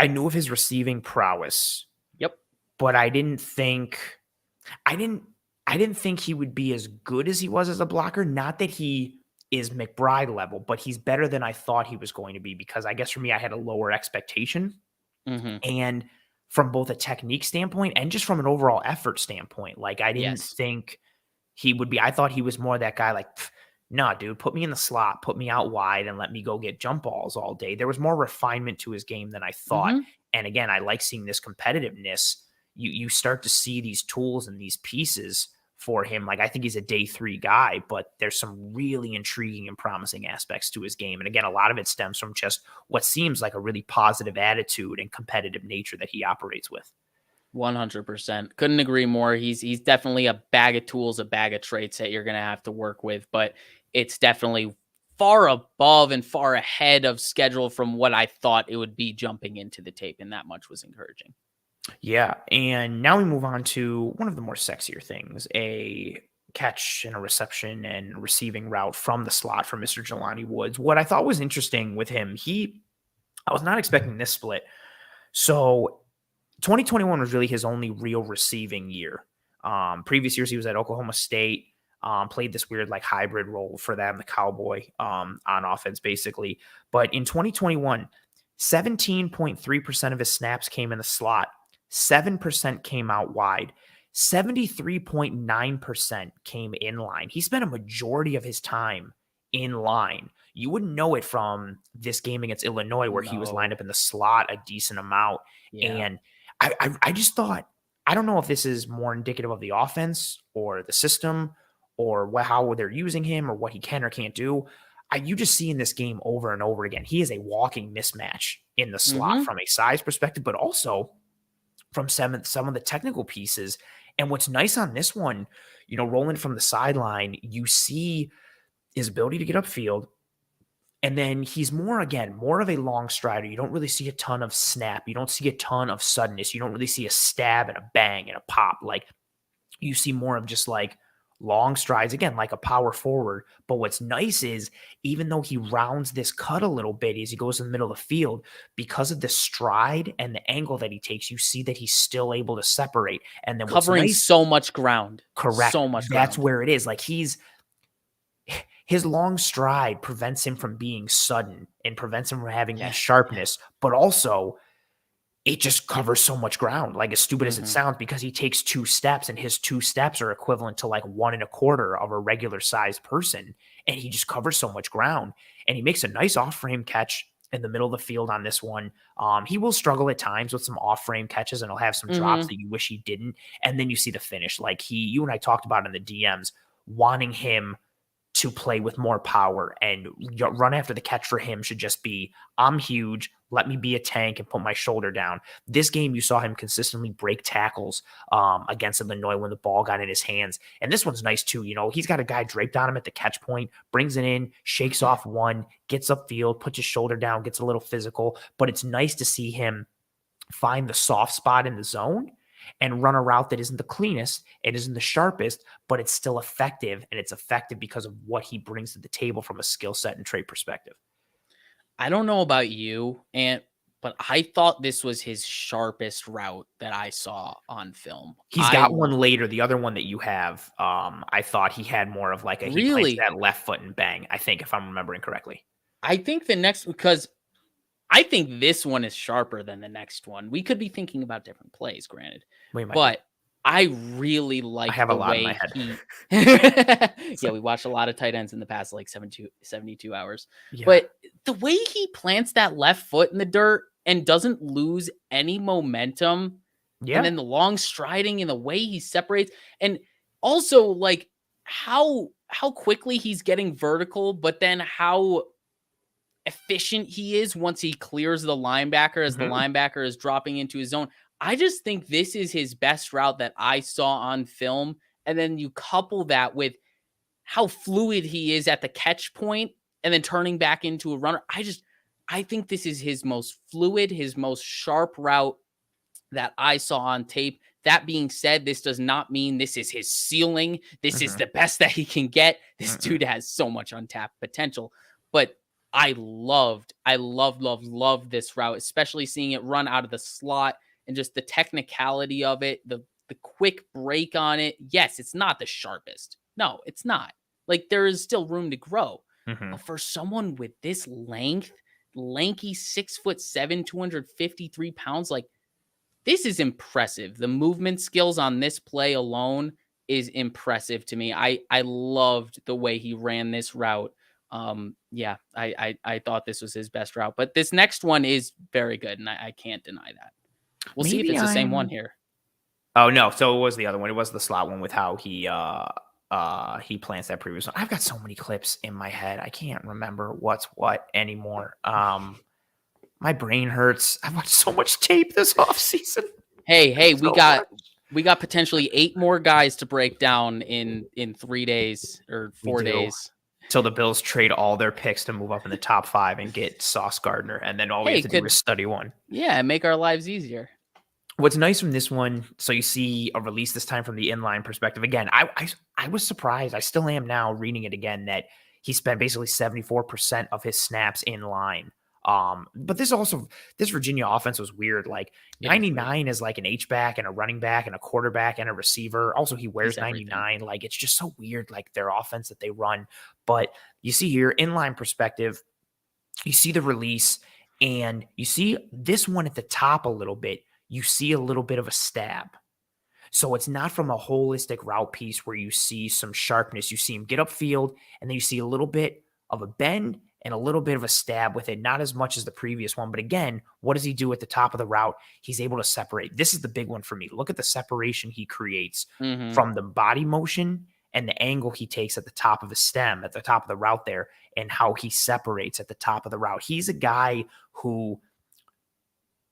A: knew of his receiving prowess.
B: Yep.
A: But I didn't think he would be as good as he was as a blocker. Not that he is McBride level, but he's better than I thought he was going to be, because I guess for me, I had a lower expectation. And from both a technique standpoint and just from an overall effort standpoint, like, I didn't think he would be. I thought he was more that guy like, nah, dude, put me in the slot, put me out wide and let me go get jump balls all day. There was more refinement to his game than I thought. And again, I like seeing this competitiveness. You start to see these tools and these pieces for him. Like, I think he's a day 3 guy, but there's some really intriguing and promising aspects to his game. And again, a lot of it stems from just what seems like a really positive attitude and competitive nature that he operates with.
B: 100%. Couldn't agree more. He's definitely a bag of tools, a bag of traits that you're going to have to work with, but it's definitely far above and far ahead of schedule from what I thought it would be jumping into the tape. And that much was encouraging.
A: Yeah, and now we move on to one of the more sexier things, a catch and a reception and receiving route from the slot for Mr. Jelani Woods. What I thought was interesting with him, I was not expecting this split. So 2021 was really his only real receiving year. Previous years, he was at Oklahoma State, played this weird like hybrid role for them, the cowboy on offense, basically. But in 2021, 17.3% of his snaps came in the slot, 7% came out wide, 73.9% came in line. He spent a majority of his time in line. You wouldn't know it from this game against Illinois where he was lined up in the slot a decent amount. Yeah. And I just thought, I don't know if this is more indicative of the offense or the system or how they're using him or what he can or can't do. You just see in this game over and over again, he is a walking mismatch in the slot from a size perspective, but also from some of the technical pieces. And what's nice on this one, rolling from the sideline, you see his ability to get upfield. And then he's more of a long strider. You don't really see a ton of snap. You don't see a ton of suddenness. You don't really see a stab and a bang and a pop. Like you see more of just like long strides, again, like a power forward. But what's nice is even though he rounds this cut a little bit as he goes in the middle of the field, because of the stride and the angle that he takes, you see that he's still able to separate. And then
B: covering so much ground.
A: Correct.
B: So much
A: That's where it is. Like his long stride prevents him from being sudden and prevents him from having that sharpness, but also it just covers so much ground, like as stupid as it sounds, because he takes 2 steps and his 2 steps are equivalent to like 1.25 of a regular sized person. And he just covers so much ground and he makes a nice off frame catch in the middle of the field on this one. He will struggle at times with some off frame catches and he'll have some drops that you wish he didn't. And then you see the finish. Like you and I talked about in the DMs, wanting him to play with more power, and run after the catch for him should just be, I'm huge, let me be a tank and put my shoulder down. This game, you saw him consistently break tackles against Illinois when the ball got in his hands. And this one's nice too. He's got a guy draped on him at the catch point, brings it in, shakes off one, gets upfield, puts his shoulder down, gets a little physical. But it's nice to see him find the soft spot in the zone and run a route that isn't the cleanest, it isn't the sharpest, but it's still effective. And it's effective because of what he brings to the table from a skill set and trait perspective.
B: I don't know about you, but I thought this was his sharpest route that I saw on film.
A: He's got one later. The other one that you have, I thought he had more of like he plays that left foot and bang, I think, if I'm remembering correctly.
B: I think the next, because I think this one is sharper than the next one. We could be thinking about different plays, granted. But I really like the way he we watched a lot of tight ends in the past like 72 hours. Yeah. But the way he plants that left foot in the dirt and doesn't lose any momentum. Yeah. And then the long striding and the way he separates, and also like how quickly he's getting vertical, but then how efficient he is once he clears the linebacker as the linebacker is dropping into his zone. I just think this is his best route that I saw on film. And then you couple that with how fluid he is at the catch point and then turning back into a runner. I think this is his most fluid, his most sharp route that I saw on tape. That being said, this does not mean this is his ceiling. This is the best that he can get. This dude has so much untapped potential. But I loved this route, especially seeing it run out of the slot and just the technicality of it, the quick break on it. Yes, it's not the sharpest. No, it's not. Like, there is still room to grow. But for someone with this length, lanky 6'7", 253 pounds, like, this is impressive. The movement skills on this play alone is impressive to me. I loved the way he ran this route. I thought this was his best route, but this next one is very good, and I can't deny that. We'll see if it's the same one here.
A: Oh no, so it was the other one. It was the slot one with how he plants that previous one. I've got so many clips in my head. I can't remember what's what anymore. My brain hurts. I've watched so much tape this offseason.
B: Hey, we got potentially 8 more guys to break down in 3 days or 4 days.
A: Till the Bills trade all their picks to move up in the top 5 and get Sauce Gardner. And then all we have to do is study one.
B: Yeah, make our lives easier.
A: What's nice from this one, so you see a release this time from the inline perspective. Again, I was surprised. I still am now reading it again that he spent basically 74% of his snaps in line. But this Virginia offense was weird. Like 99 is like an H-back and a running back and a quarterback and a receiver. Also, he wears 99. Like, it's just so weird, like their offense that they run. But you see here, inline perspective, you see the release, and you see this one at the top a little bit. You see a little bit of a stab. So it's not from a holistic route piece where you see some sharpness. You see him get upfield, and then you see a little bit of a bend and a little bit of a stab with it. Not as much as the previous one, but again, what does he do at the top of the route? He's able to separate. This is the big one for me. Look at the separation he creates from the body motion and the angle he takes at the top of his stem, at the top of the route there, and how he separates at the top of the route. He's a guy who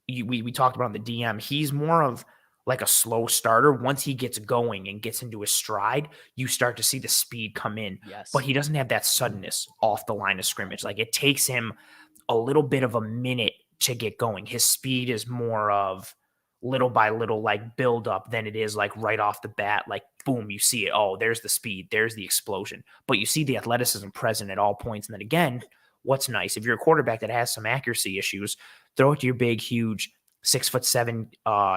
A: we talked about on the DM. He's more of like a slow starter. Once he gets going and gets into his stride, you start to see the speed come in.
B: Yes.
A: But he doesn't have that suddenness off the line of scrimmage. Like, it takes him a little bit of a minute to get going. His speed is more of little by little, like build up, than it is like right off the bat, like boom, you see it. Oh, there's the speed, there's the explosion. But you see the athleticism present at all points. And then again, what's nice, if you're a quarterback that has some accuracy issues, throw it to your big, huge 6'7"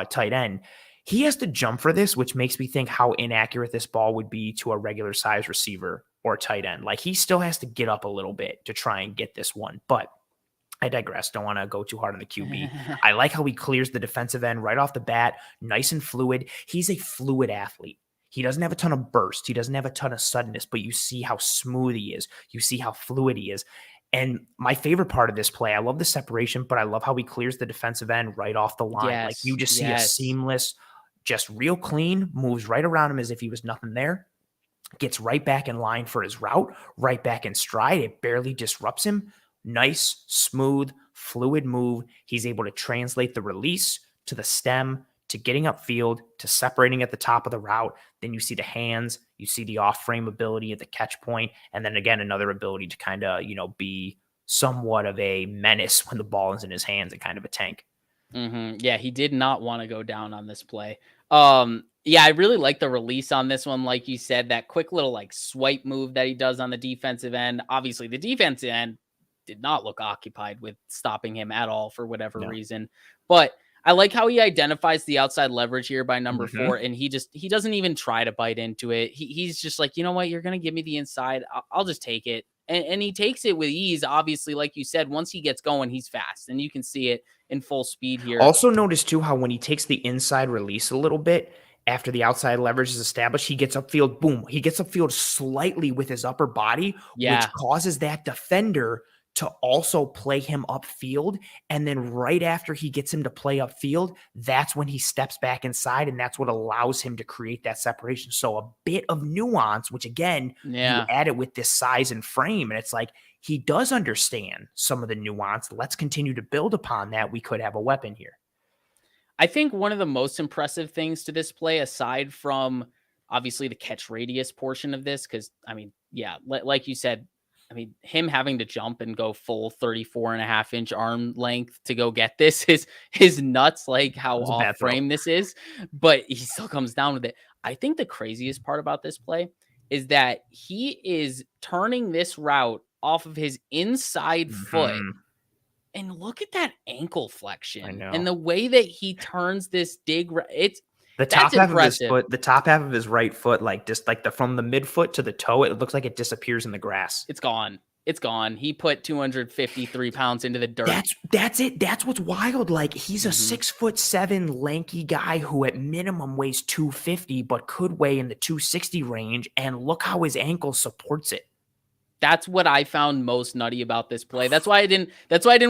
A: tight end. He has to jump for this, which makes me think how inaccurate this ball would be to a regular size receiver or tight end. Like, he still has to get up a little bit to try and get this one. But I digress. Don't want to go too hard on the QB. I like how he clears the defensive end right off the bat. Nice and fluid. He's a fluid athlete. He doesn't have a ton of burst. He doesn't have a ton of suddenness, but you see how smooth he is. You see how fluid he is. And my favorite part of this play, I love the separation, but I love how he clears the defensive end right off the line. Like, you just see a seamless, just real clean, moves right around him as if he was nothing there, gets right back in line for his route, right back in stride. It barely disrupts him. Nice, smooth, fluid move. He's able to translate the release to the stem, to getting upfield, to separating at the top of the route. Then you see the hands, you see the off-frame ability at the catch point, and then again, another ability to kind of, be somewhat of a menace when the ball is in his hands and kind of a tank.
B: Yeah, he did not want to go down on this play. Yeah, I really like the release on this one. Like you said, that quick little like swipe move that he does on the defensive end. Obviously, the defensive end did not look occupied with stopping him at all for whatever reason. But I like how he identifies the outside leverage here by number 4, and he doesn't even try to bite into it. He's just like, you know what, you're going to give me the inside. I'll just take it. And he takes it with ease. Obviously, like you said, once he gets going, he's fast, and you can see it in full speed here.
A: Also notice too how when he takes the inside release a little bit after the outside leverage is established, he gets upfield, boom. He gets upfield slightly with his upper body, which causes that defender to also play him upfield. And then right after he gets him to play upfield, that's when he steps back inside, and that's what allows him to create that separation. So a bit of nuance, which again, you add it with this size and frame, and it's like, he does understand some of the nuance. Let's continue to build upon that. We could have a weapon here.
B: I think one of the most impressive things to this play, aside from obviously the catch radius portion of this, because I mean, like you said, I mean, him having to jump and go full 34.5-inch arm length to go get this is nuts, like how off frame this is, but he still comes down with it. I think the craziest part about this play is that he is turning this route off of his inside foot. And look at that ankle flexion and the way that he turns this dig. It's
A: the top half of his foot, the top half of his right foot, like just like from the midfoot to the toe, it looks like it disappears in the grass.
B: It's gone. It's gone. He put 253 pounds into the dirt.
A: That's it. That's what's wild. Like, he's a 6'7" lanky guy who at minimum weighs 250, but could weigh in the 260 range. And look how his ankle supports it.
B: That's what I found most nutty about this play. That's why I didn't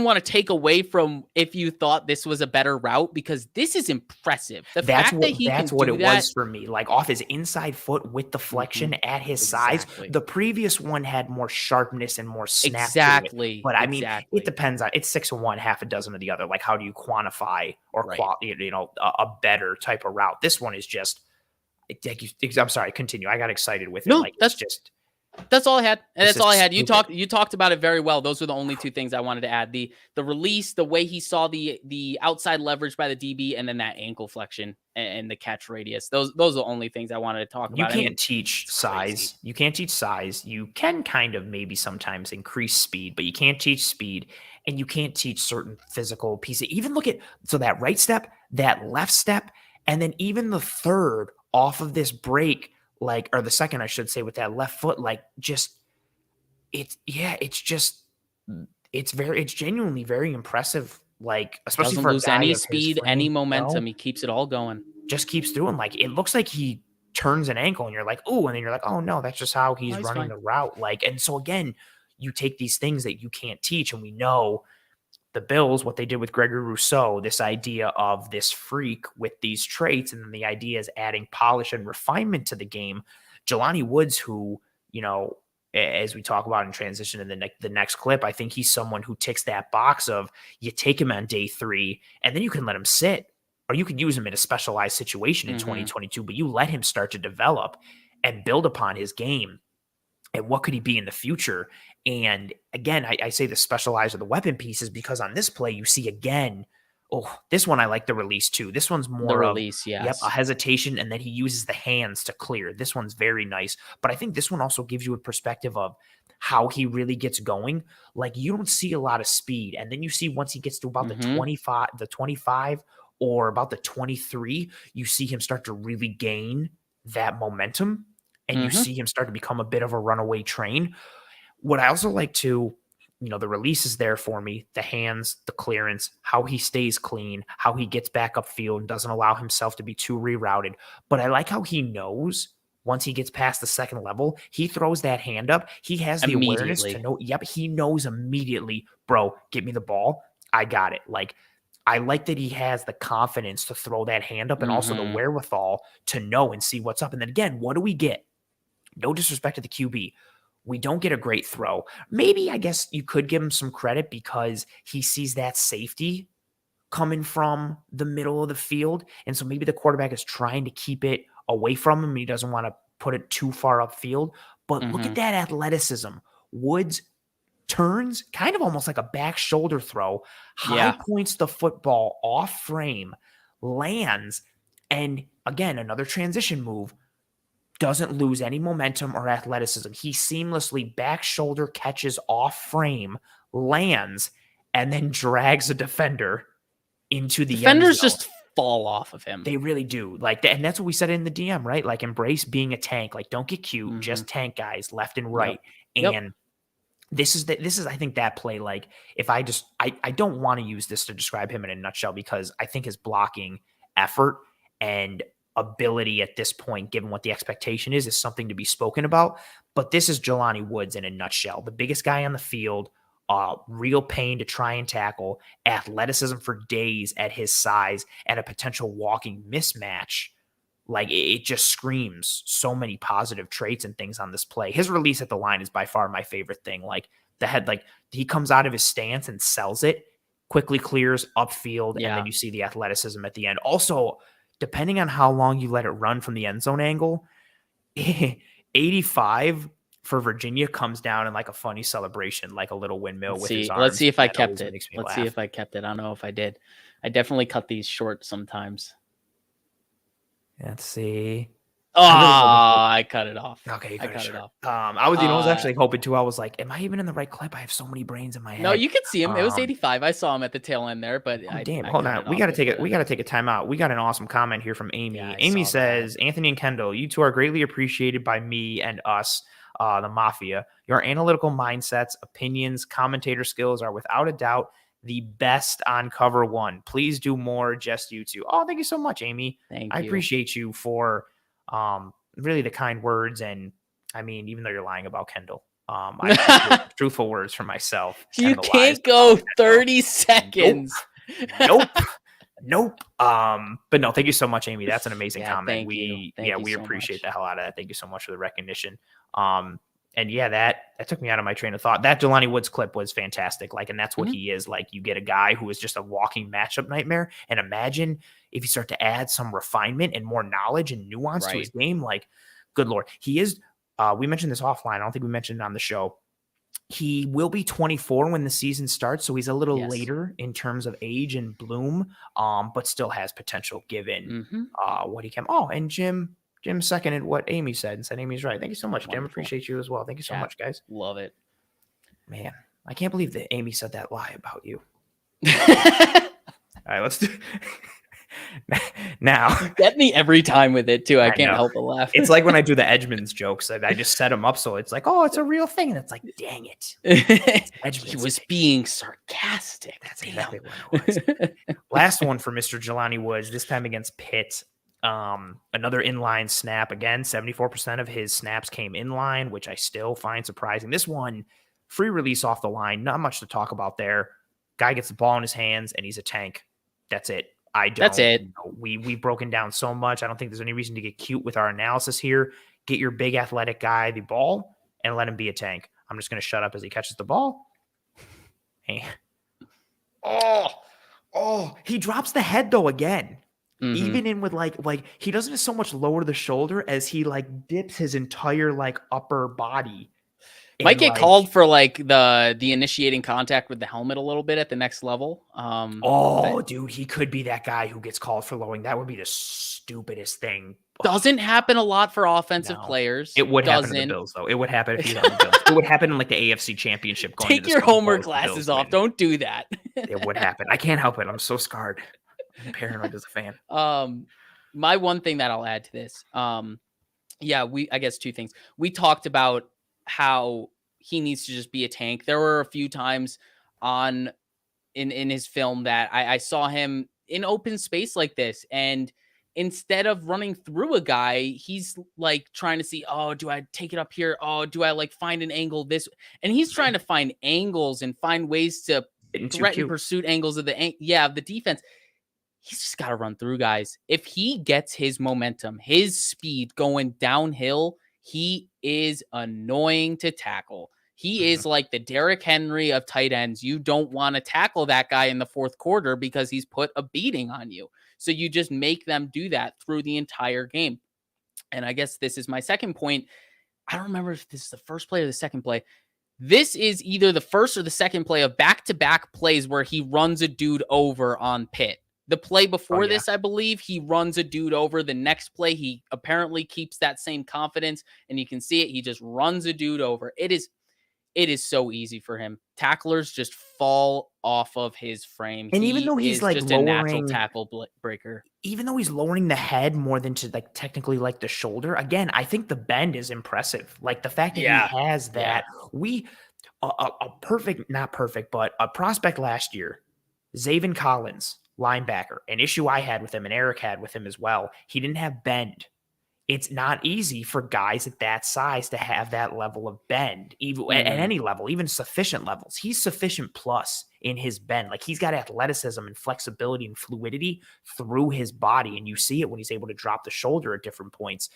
B: want to take away from if you thought this was a better route, because this is impressive.
A: That's what it was for me. Like, off his inside foot with the flexion at his size. The previous one had more sharpness and more snap.
B: Exactly.
A: But I mean, it depends on, it's 6 of one, half a dozen of the other. Like, how do you quantify or a better type of route? This one is just, I'm sorry, continue. I got excited with it.
B: No,
A: like, that's just.
B: That's all I had. And that's all I had.
A: Stupid.
B: You talked about it very well. Those were the only two things I wanted to add. The release, the way he saw the outside leverage by the DB, and then that ankle flexion and the catch radius. Those are the only things I wanted to talk
A: You
B: about.
A: can't teach size. You can't teach size. You can kind of maybe sometimes increase speed, but you can't teach speed, and you can't teach certain physical pieces. Even look at that right step, that left step, and then even the third off of this break, like, or the second, I should say, with that left foot, like, just it's genuinely very impressive. Like, especially
B: Doesn't
A: for a
B: lose
A: guy
B: any
A: of his
B: speed,
A: frame,
B: any momentum. He keeps it all going.
A: just keeps doing, like, it looks like he turns an ankle and you're like, oh, and then you're like, oh no, that's just how he's running
B: fine.
A: the route. Like, and so again, you take these things that you can't teach, and we know the Bills, what they did with Gregory Rousseau, this idea of this freak with these traits, and then the idea is adding polish and refinement to the game. Jelani Woods, who, as we talk about in transition in the next clip, I think he's someone who ticks that box of you take him on day 3 and then you can let him sit, or you could use him in a specialized situation in 2022, but you let him start to develop and build upon his game. And what could he be in the future? And again, I say the specialize of the weapon pieces because on this play, you see again, this one I like the release too. This one's more
B: the release, yes.
A: a hesitation, and then he uses the hands to clear. This one's very nice. But I think this one also gives you a perspective of how he really gets going. Like, you don't see a lot of speed. And then you see once he gets to about the 25 or about the 23, you see him start to really gain that momentum. And you see him start to become a bit of a runaway train. What I also like to, the release is there for me, the hands, the clearance, how he stays clean, how he gets back upfield and doesn't allow himself to be too rerouted. But I like how he knows once he gets past the second level, he throws that hand up. He has the awareness to know. Yep, he knows immediately, bro, get me the ball. I got it. Like, I like that he has the confidence to throw that hand up and also the wherewithal to know and see what's up. And then again, what do we get? No disrespect to the QB. We don't get a great throw. Maybe, I guess you could give him some credit because he sees that safety coming from the middle of the field. And so maybe the quarterback is trying to keep it away from him and he doesn't want to put it too far upfield. But look at that athleticism. Woods turns kind of almost like a back shoulder throw, points the football off frame, lands, and again, another transition move. Doesn't lose any momentum or athleticism. He seamlessly back shoulder catches off frame, lands, and then drags a defender into the
B: defenders just fall off of him.
A: They really do. Like, and that's what we said in the DM, right? Like, embrace being a tank. Like, don't get cute, just tank guys left and right. And this is I think that play, like, if I don't want to use this to describe him in a nutshell because I think his blocking effort and ability at this point, given what the expectation is something to be spoken about. But this is Jelani Woods in a nutshell. The biggest guy on the field, real pain to try and tackle, athleticism for days at his size, and a potential walking mismatch. Like, it just screams so many positive traits and things on this play. His release at the line is by far my favorite thing. Like, the head, like, he comes out of his stance and sells it, quickly clears upfield, and then you see the athleticism at the end. Also, depending on how long you let it run from the end zone angle, 85 for Virginia comes down in like a funny celebration, like a little windmill with his arms.
B: Let's see if I kept it. Let's see if I kept it. I don't know if I did. I definitely cut these short sometimes.
A: Let's see.
B: Oh, I cut it off.
A: Okay,
B: I cut it off.
A: I was actually hoping to. I was like, am I even in the right clip? I have so many brains in my head.
B: No, you can see him. It was 85. I saw him at the tail end there, but
A: hold on. We got to take it. We got to take a timeout. We got an awesome comment here from Amy. Amy says, Anthony and Kendall, you two are greatly appreciated by me and us, the Mafia. Your analytical mindsets, opinions, commentator skills are without a doubt the best on Cover One. Please do more. Just you two. Oh, thank you so much, Amy. I appreciate you for really the kind words. And I mean, even though you're lying about Kendall, I truthful words for myself.
B: You can't go 30 seconds.
A: Nope. But no, thank you so much, Amy. That's an amazing comment. We appreciate the hell out of that. Thank you so much for the recognition. And yeah, that took me out of my train of thought. That Jelani Woods clip was fantastic. Like, and that's what he is. Like, you get a guy who is just a walking matchup nightmare. And imagine if you start to add some refinement and more knowledge and nuance to his game. Like, good Lord, he is We mentioned this offline. I don't think we mentioned it on the show. He will be 24 when the season starts, so he's a little later in terms of age and bloom, but still has potential given what he can. Oh, and Jim seconded what Amy said and said Amy's right. Thank you so much, Jim. Appreciate you as well. Thank you so much, guys.
B: Love it.
A: Man, I can't believe that Amy said that lie about you. All right, let's do now.
B: You get me every time with it too. I can't help but laugh.
A: It's like when I do the Edgemonds jokes, I just set them up so it's like, oh, it's a real thing, and it's like, dang it,
B: he was being sarcastic.
A: That's exactly what it was. Last one for Mr. Jelani Woods. This time against Pitt. Another inline snap again. 74% of his snaps came inline, which I still find surprising. This one, free release off the line. Not much to talk about there. Guy gets the ball in his hands and he's a tank. That's it.
B: That's it.
A: We've broken down so much. I don't think there's any reason to get cute with our analysis here. Get your big athletic guy the ball and let him be a tank. I'm just going to shut up as he catches the ball. Hey. Oh, he drops the head though again. Even in with like he doesn't so much lower the shoulder as he like dips his entire like upper body.
B: Might get called for like the initiating contact with the helmet a little bit at the next level.
A: Dude, he could be that guy who gets called for lowering. That would be the stupidest thing.
B: Doesn't happen a lot for offensive players.
A: It would happen to the Bills, though. It would happen if he's on the Bills. It would happen in like the AFC Championship.
B: Take your homework glasses off. Don't do that.
A: It would happen. I can't help it. I'm so scarred. I'm paranoid as a fan.
B: My one thing that I'll add to this, I guess two things. We talked about how he needs to just be a tank. There were a few times in his film that I saw him in open space like this, and instead of running through a guy, he's like trying to see, oh, do I take it up here? Oh, do I like find an angle this? And he's trying to find angles and find ways to threaten pursuit angles of the defense. He's just got to run through guys. If he gets his momentum, his speed going downhill, he is annoying to tackle. He is like the Derrick Henry of tight ends. You don't want to tackle that guy in the fourth quarter because he's put a beating on you. So you just make them do that through the entire game. And I guess this is my second point. I don't remember if this is the first play or the second play. This is either the first or the second play of back-to-back plays where he runs a dude over on Pitt. The play before this, I believe, he runs a dude over. The next play, he apparently keeps that same confidence, and you can see it. He just runs a dude over. It is so easy for him. Tacklers just fall off of his frame.
A: And even though he's like
B: just a natural tackle breaker,
A: even though he's lowering the head more than to like technically like the shoulder, again, I think the bend is impressive. Like the fact that he has that. Not perfect, but a prospect last year, Zaven Collins, linebacker. An issue I had with him and Eric had with him as well. He didn't have bend. It's not easy for guys at that size to have that level of bend, even at any level, even sufficient levels. He's sufficient plus in his bend. Like he's got athleticism and flexibility and fluidity through his body. And you see it when he's able to drop the shoulder at different points.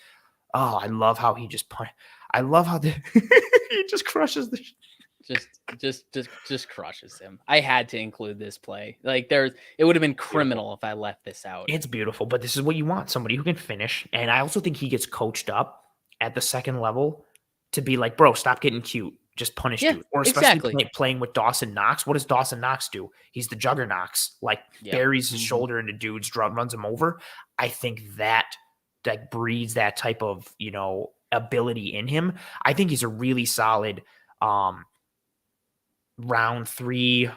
A: Oh, I love how he just I love how he just crushes the
B: just crushes him. I had to include this play. Like it would have been criminal if I left this out.
A: It's beautiful, but this is what you want. Somebody who can finish. And I also think he gets coached up at the second level to be like, bro, stop getting cute. Just punish dude. Or especially playing with Dawson Knox. What does Dawson Knox do? He's the juggernaut. Like buries his shoulder into dudes, runs him over. I think that breeds that type of, ability in him. I think he's a really solid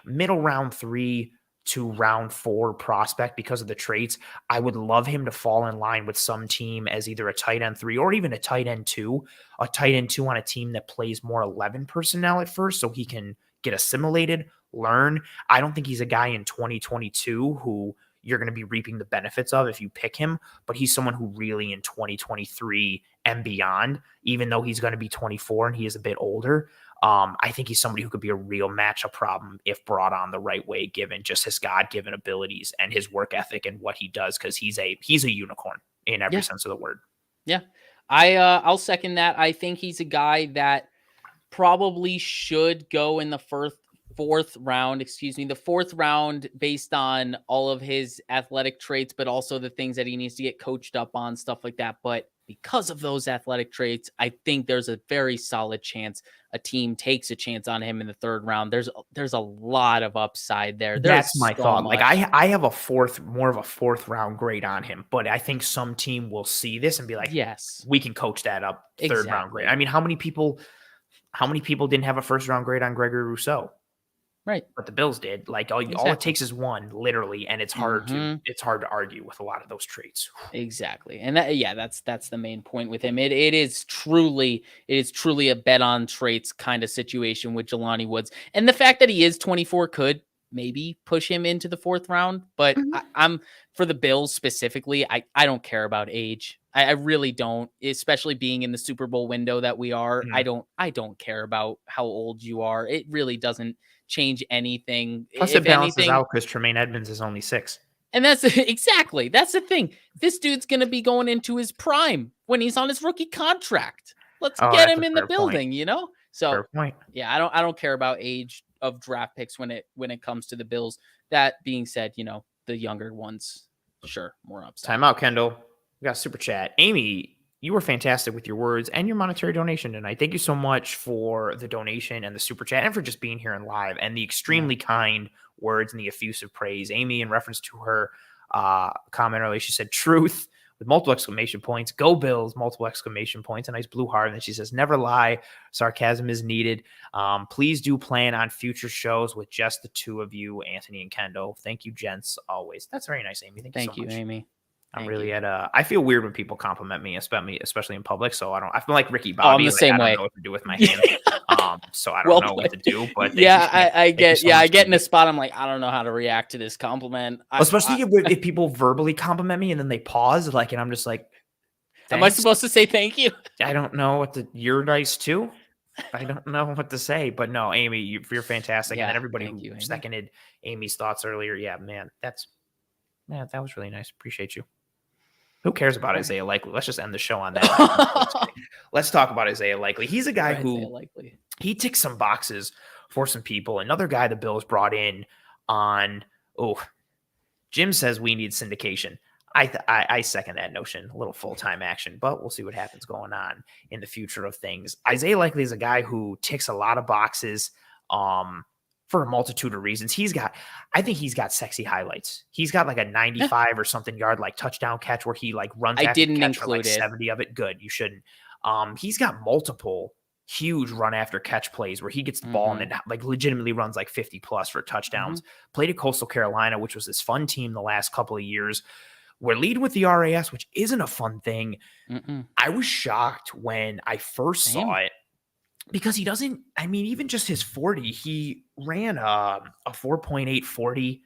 A: middle round 3 to round 4 prospect because of the traits. I would love him to fall in line with some team as either a tight end 3 or even a tight end 2 on a team that plays more 11 personnel at first so he can get assimilated, learn. I don't think he's a guy in 2022 who you're going to be reaping the benefits of if you pick him, but he's someone who really in 2023 and beyond, even though he's going to be 24 and he is a bit older, I think he's somebody who could be a real matchup problem if brought on the right way, given just his God-given abilities and his work ethic and what he does, because he's a unicorn in every sense of the word. Yeah,
B: I'll second that. I think he's a guy that probably should go in the fourth round based on all of his athletic traits, but also the things that he needs to get coached up on, stuff like that. But because of those athletic traits, I think there's a very solid chance a team takes a chance on him in the 3rd round. There's a lot of upside there.
A: That's my thought.
B: Much.
A: Like I have more of a 4th round grade on him, but I think some team will see this and be like,
B: yes,
A: we can coach that up 3rd round grade. I mean, how many people didn't have a 1st round grade on Gregory Rousseau?
B: Right.
A: But the Bills did. Like all it takes is one, literally, and it's hard to argue with a lot of those traits.
B: Exactly. And that's the main point with him. It is truly a bet on traits kind of situation with Jelani Woods. And the fact that he is 24 could maybe push him into the 4th round, but I'm for the Bills specifically, I don't care about age. I really don't, especially being in the Super Bowl window that we are. I don't care about how old you are. It really doesn't change anything.
A: Plus, it balances out because Tremaine Edmonds is only 6.
B: And that's the thing. This dude's going to be going into his prime when he's on his rookie contract. Let's get him in the building, So,
A: fair point.
B: Yeah, I don't care about age of draft picks when it comes to the Bills. That being said, the younger ones, sure, more upside.
A: Timeout, Kendall. We got super chat. Amy, you were fantastic with your words and your monetary donation tonight. Thank you so much for the donation and the super chat and for just being here and live and the extremely kind words and the effusive praise. Amy, in reference to her comment earlier, she said truth with multiple exclamation points. Go Bills, multiple exclamation points. A nice blue heart. And then she says, never lie. Sarcasm is needed. Please do plan on future shows with just the 2 of you, Anthony and Kendall. Thank you, gents, always. That's very nice, Amy. Thank you so much.
B: Amy.
A: I'm really I feel weird when people compliment me, especially in public. So I feel like Ricky Bobby.
B: I'm the same way.
A: I don't know what to do with my hand. So I don't know what to do. But
B: I get in a spot. I'm like, I don't know how to react to this compliment.
A: Especially if people verbally compliment me and then they pause, and I'm just like, thanks.
B: Am I supposed to say thank you?
A: I don't know you're nice too. I don't know what to say, but no, Amy, you're fantastic. And everybody who seconded Amy's thoughts earlier. Yeah, man, that was really nice. Appreciate you. Who cares about Isaiah Likely? Let's just end the show on that. Let's talk about Isaiah Likely. He's a guy who he ticks some boxes for some people. Another guy the Bills brought in on, Jim says we need syndication. I second that notion, a little full-time action, but we'll see what happens going on in the future of things. Isaiah Likely is a guy who ticks a lot of boxes. For a multitude of reasons. I think he's got sexy highlights. He's got like a 95 or something yard, like touchdown catch where he like runs after the catch for like 70 of it. Good. You shouldn't. He's got multiple huge run after catch plays where he gets the ball and then like legitimately runs like 50 plus for touchdowns. Played at Coastal Carolina, which was this fun team the last couple of years. We're leading with the RAS, which isn't a fun thing. I was shocked when I first saw it. Because he doesn't, even just his 40, he ran a 4.8 40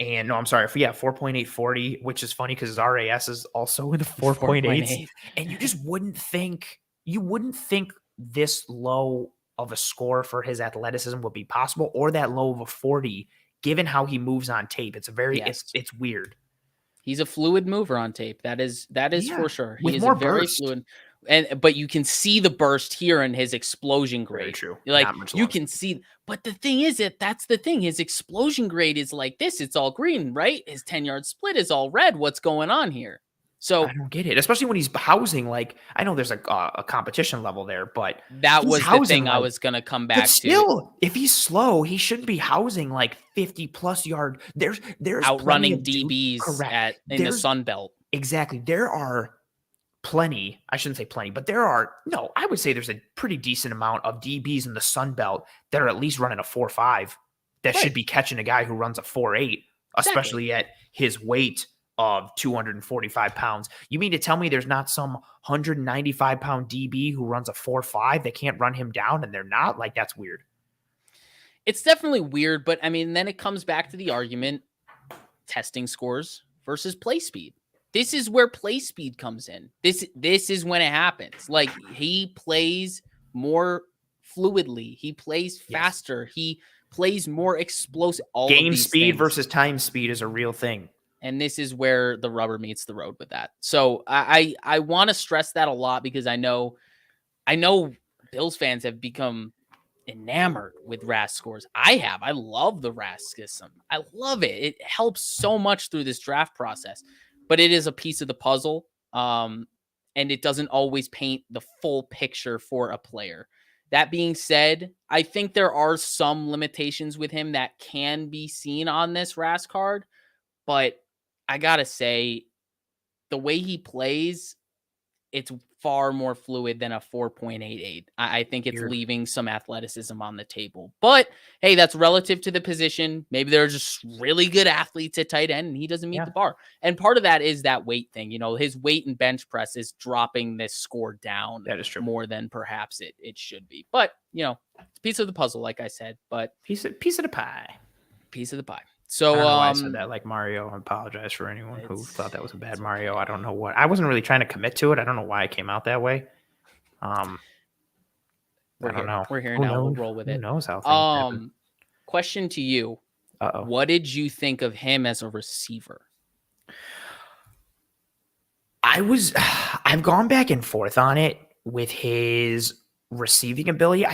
A: and 4.8 40, which is funny because his RAS is also in the 4.8. And you just wouldn't think this low of a score for his athleticism would be possible or that low of a 40, given how he moves on tape. It's it's weird.
B: He's a fluid mover on tape. That is for sure. He is
A: more
B: very
A: burst.
B: Fluid. But you can see the burst here in his explosion grade.
A: Very true.
B: Like you can see, but the thing is that's the thing. His explosion grade is like this. It's all green, right? His 10-yard split is all red. What's going on here? So
A: I don't get it, especially when he's housing. Like I know there's a competition level there, but
B: that was the thing I was gonna come back to.
A: Still, if he's slow, he shouldn't be housing like 50+ yard. There's
B: outrunning DBs in the Sun Belt.
A: Exactly. There are plenty. I shouldn't say plenty, but I would say there's a pretty decent amount of DBs in the Sun Belt that are at least running a 4.5 that should be catching a guy who runs a 4.8, especially at his weight of 245 pounds. You mean to tell me there's not some 195-pound DB who runs a 4.5 that can't run him down and they're not? Like, that's weird.
B: It's definitely weird, but then it comes back to the argument, testing scores versus play speed. This is where play speed comes in. This is when it happens. Like he plays more fluidly. He plays faster. Yes. He plays more explosive.
A: Game speed versus time speed is a real thing.
B: And this is where the rubber meets the road with that. So I want to stress that a lot because I know Bills fans have become enamored with RAS scores. I love the RAS system. I love it. It helps so much through this draft process. But it is a piece of the puzzle. And and it doesn't always paint the full picture for a player. That being said, I think there are some limitations with him that can be seen on this RAS card, but I gotta say, the way he plays, it's far more fluid than a 4.88. I think it's leaving some athleticism on the table. But hey, that's relative to the position. Maybe there are just really good athletes at tight end and he doesn't meet the bar. And part of that is that weight thing. You know, his weight and bench press is dropping this score down.
A: That is true.
B: More than perhaps it should be. But, you know, it's a piece of the puzzle, like I said. But
A: piece of the pie.
B: Piece of the pie. So
A: I don't know why I said that like Mario. I apologize for anyone who thought that was a bad Mario. I don't know what. I wasn't really trying to commit to it. I don't know why it came out that way. I don't know.
B: We're here now. We'll roll with it.
A: Who knows how things happen.
B: Question to you.
A: Uh-oh.
B: What did you think of him as a receiver?
A: I've gone back and forth on it with his receiving ability.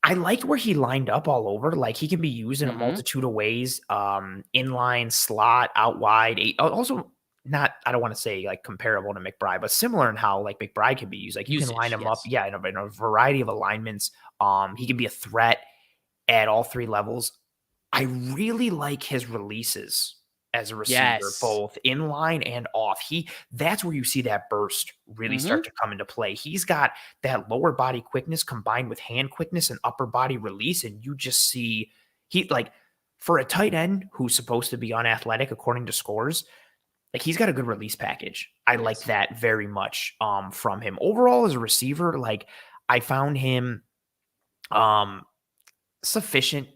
A: I liked where he lined up all over. Like he can be used in a multitude of ways. Inline, slot, out wide. Also, I don't want to say like comparable to McBride, but similar in how like McBride can be used. Like you can line him up, in a variety of alignments. He can be a threat at all three levels. I really like his releases as a receiver, both inline and off. That's where you see that burst really start to come into play. He's got that lower body quickness combined with hand quickness and upper body release. And you just see for a tight end who's supposed to be unathletic according to scores, like he's got a good release package. I like that very much from him. Overall as a receiver, like I found him sufficient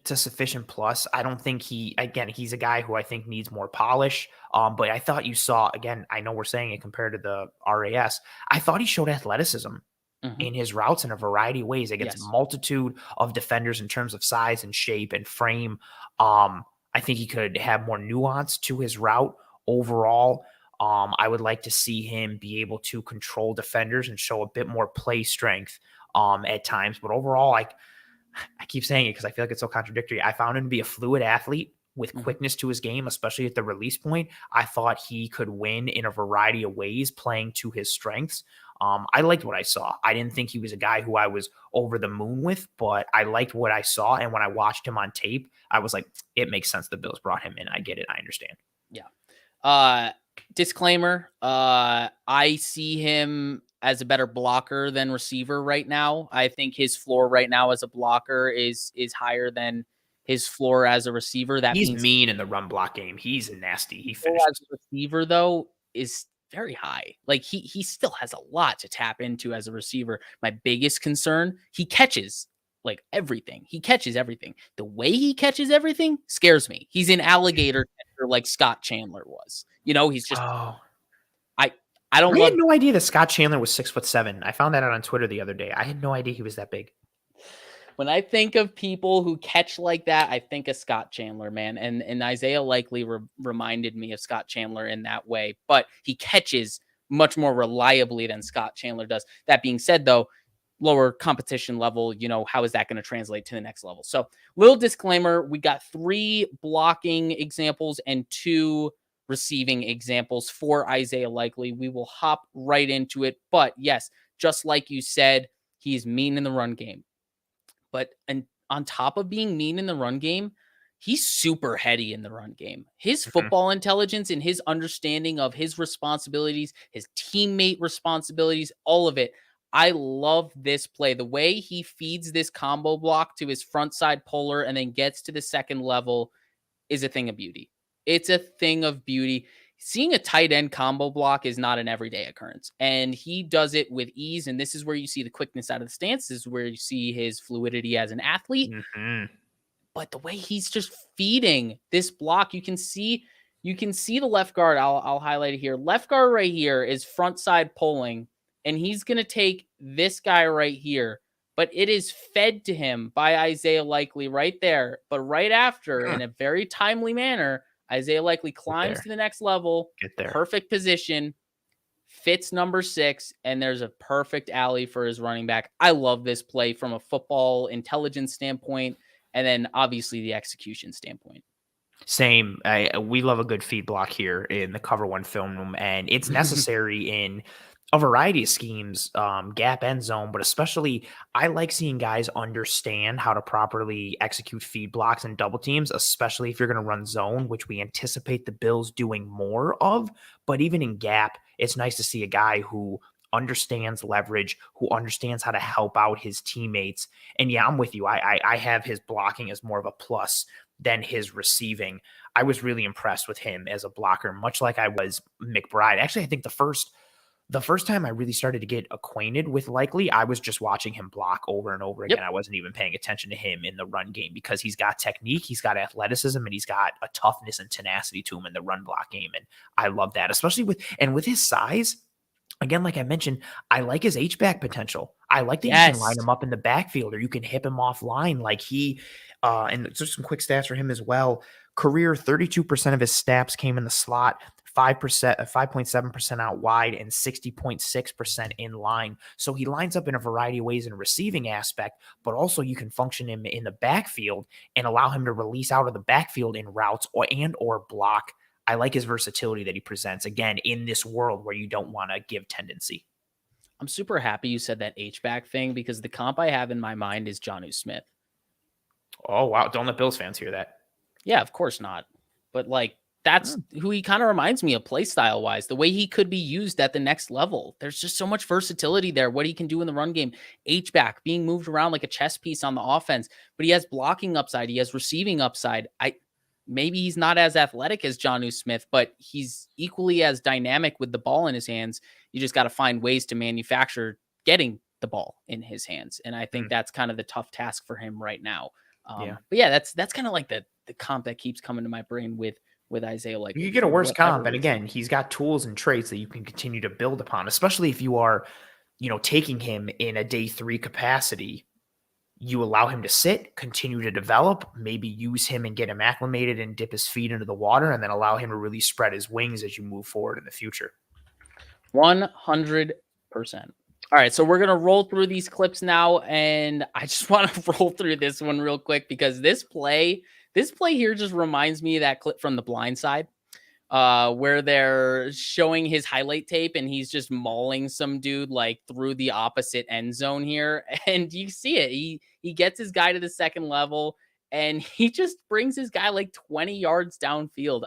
A: plus. I don't think he's a guy who I think needs more polish. But I thought you saw, again, I know we're saying it compared to the RAS. I thought he showed athleticism in his routes in a variety of ways against a multitude of defenders in terms of size and shape and frame. I think he could have more nuance to his route overall. I would like to see him be able to control defenders and show a bit more play strength at times. But overall, I keep saying it because I feel like it's so contradictory. I found him to be a fluid athlete with quickness to his game, especially at the release point. I thought he could win in a variety of ways playing to his strengths. I liked what I saw. I didn't think he was a guy who I was over the moon with, but I liked what I saw. And when I watched him on tape, I was like, it makes sense the Bills brought him in. I get it. I understand.
B: Yeah. Disclaimer. I see him as a better blocker than receiver right now. I think his floor right now as a blocker is higher than his floor as a receiver. That
A: he's mean in the run block game. He's nasty. He finishes.
B: As a receiver though is very high. Like he still has a lot to tap into as a receiver. My biggest concern, he catches like everything. He catches everything. The way he catches everything scares me. He's an alligator catcher like Scott Chandler was. You know, he's just I had no idea that Scott Chandler was 6'7". I found that out on Twitter the other day. I had no idea he was that big. When I think of people who catch like that, I think of Scott Chandler, man. And Isaiah Likely reminded me of Scott Chandler in that way. But he catches much more reliably than Scott Chandler does. That being said, though, lower competition level, you know, how is that going to translate to the next level? So, little disclaimer, we got 3 blocking examples and 2 receiving examples for Isaiah Likely. We will hop right into it. But yes, just like you said, he's mean in the run game. But on top of being mean in the run game, he's super heady in the run game. His football intelligence and his understanding of his responsibilities, his teammate responsibilities, all of it. I love this play. The way he feeds this combo block to his front side puller and then gets to the second level is a thing of beauty. It's a thing of beauty. Seeing a tight end combo block is not an everyday occurrence, and he does it with ease. And this is where you see the quickness out of the stance. This is where you see his fluidity as an athlete. But the way he's just feeding this block, you can see the left guard. I'll highlight it here. Left guard right here is front side pulling, and he's going to take this guy right here. But it is fed to him by Isaiah Likely right there. But right after, in a very timely manner, Isaiah Likely climbs to the next level, perfect position, fits number 6, and there's a perfect alley for his running back. I love this play from a football intelligence standpoint, and then obviously the execution standpoint. Same.
A: We love a good feed block here in the Cover One film room, and it's necessary in A variety of schemes, gap end zone, but especially I like seeing guys understand how to properly execute feed blocks and double teams, especially if you're going to run zone, which we anticipate the Bills doing more of. But even in gap, it's nice to see a guy who understands leverage, who understands how to help out his teammates. And yeah, I'm with you. I have his blocking as more of a plus than his receiving. I was really impressed with him as a blocker, much like I was McBride. Actually, I think the first time I really started to get acquainted with Likely, I was just watching him block over and over again. I wasn't even paying attention to him in the run game because he's got technique, he's got athleticism, and he's got a toughness and tenacity to him in the run block game. And I love that, especially with his size. Again, like I mentioned, I like his H-back potential. I like that you can line him up in the backfield or you can hip him offline. Like and just some quick stats for him as well. Career 32% of his snaps came in the slot, 5.7% out wide, and 60.6% in line. So he lines up in a variety of ways in a receiving aspect, but also you can function him in the backfield and allow him to release out of the backfield in routes or block. I like his versatility that he presents, again, in this world where you don't want to give tendency.
B: I'm super happy you said that H-back thing because the comp I have in my mind is Jonnu Smith.
A: Oh, wow. Don't let Bills fans hear that.
B: Yeah, of course not. But like, that's who he kind of reminds me of play style wise, the way he could be used at the next level. There's just so much versatility there. What he can do in the run game, H-back, being moved around like a chess piece on the offense, but he has blocking upside. He has receiving upside. Maybe he's not as athletic as Jonnu Smith, but he's equally as dynamic with the ball in his hands. You just got to find ways to manufacture getting the ball in his hands. And I think that's kind of the tough task for him right now. But yeah, that's kind of like the comp that keeps coming to my brain with Isaiah. Like,
A: you get a worse comp, and again, he's got tools and traits that you can continue to build upon, especially if you are, taking him in a day 3 capacity. You allow him to sit, continue to develop, maybe use him and get him acclimated and dip his feet into the water, and then allow him to really spread his wings as you move forward in the future.
B: 100%. All right, so we're going to roll through these clips now, and I just want to roll through this one real quick because this play here just reminds me of that clip from The Blind Side, where they're showing his highlight tape and he's just mauling some dude like through the opposite end zone here. And you see it. He gets his guy to the second level and he just brings his guy like 20 yards downfield.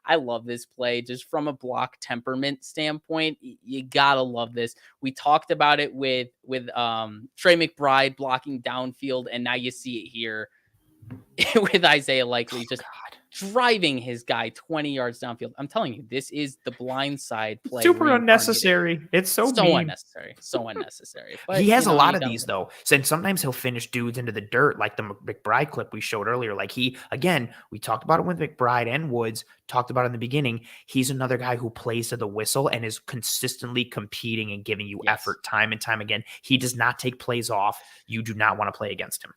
B: I love this play just from a block temperament standpoint. You gotta love this. We talked about it with Trey McBride blocking downfield, and now you see it here with Isaiah Likely just driving his guy 20 yards downfield. I'm telling you, this is the blind side play.
A: Super unnecessary. It's so
B: unnecessary. So unnecessary. But
A: he has a lot of these though. And sometimes he'll finish dudes into the dirt, like the McBride clip we showed earlier. Like we talked about it with McBride and Woods, talked about it in the beginning. He's another guy who plays to the whistle and is consistently competing and giving you effort time and time again. He does not take plays off. You do not want to play against him.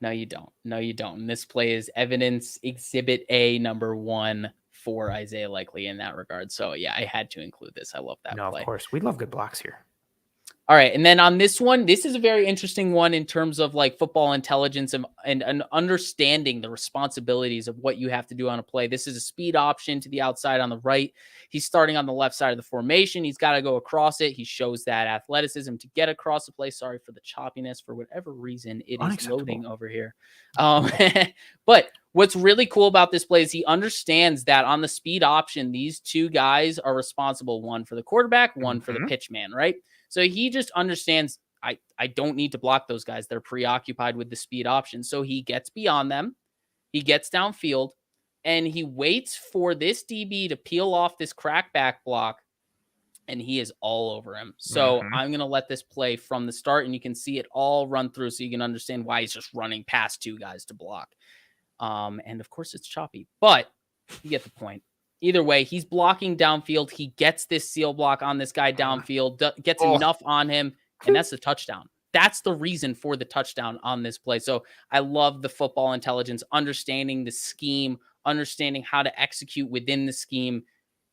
B: No, you don't. And this play is evidence exhibit A number 1 for Isaiah Likely in that regard. So yeah, I had to include this. I love that play.
A: Of course. We love good blocks here.
B: All right. And then on this one, this is a very interesting one in terms of like football intelligence and understanding the responsibilities of what you have to do on a play. This is a speed option to the outside on the right. He's starting on the left side of the formation. He's got to go across it. He shows that athleticism to get across the play. Sorry for the choppiness. For whatever reason, it is loading over here. But what's really cool about this play is he understands that on the speed option, these two guys are responsible, one for the quarterback, one for the pitch man, right? So he just understands I don't need to block those guys. They're preoccupied with the speed option. So he gets beyond them. He gets downfield and he waits for this DB to peel off this crackback block and he is all over him. So I'm going to let this play from the start and you can see it all run through so you can understand why he's just running past two guys to block. And of course it's choppy, but you get the point. Either way, he's blocking downfield. He gets this seal block on this guy downfield, gets enough on him, and that's the touchdown. That's the reason for the touchdown on this play. So I love the football intelligence, understanding the scheme, understanding how to execute within the scheme,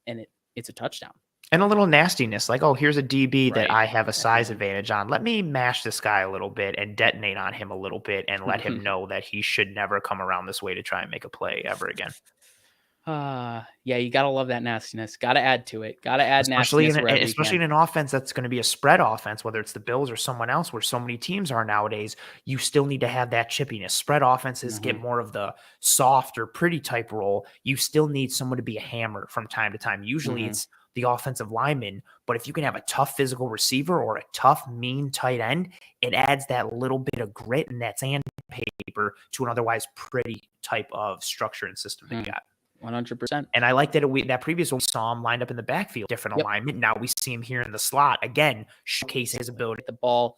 B: and it's a touchdown.
A: And a little nastiness, like, oh, here's a DB that I have a size advantage on. Let me mash this guy a little bit and detonate on him a little bit and let him know that he should never come around this way to try and make a play ever again.
B: Yeah, you gotta love that nastiness. Gotta add to it. Gotta add nastiness wherever you
A: especially
B: can.
A: in an offense that's going to be a spread offense, whether it's the Bills or someone else, where so many teams are nowadays. You still need to have that chippiness. Spread offenses get more of the soft or pretty type role. You still need someone to be a hammer from time to time. Usually it's the offensive lineman, but if you can have a tough physical receiver or a tough, mean tight end, it adds that little bit of grit and that sandpaper to an otherwise pretty type of structure and system that you got.
B: 100%.
A: And I like that that previous one we saw him lined up in the backfield, different alignment. Now we see him here in the slot again, showcasing his ability.
B: The ball,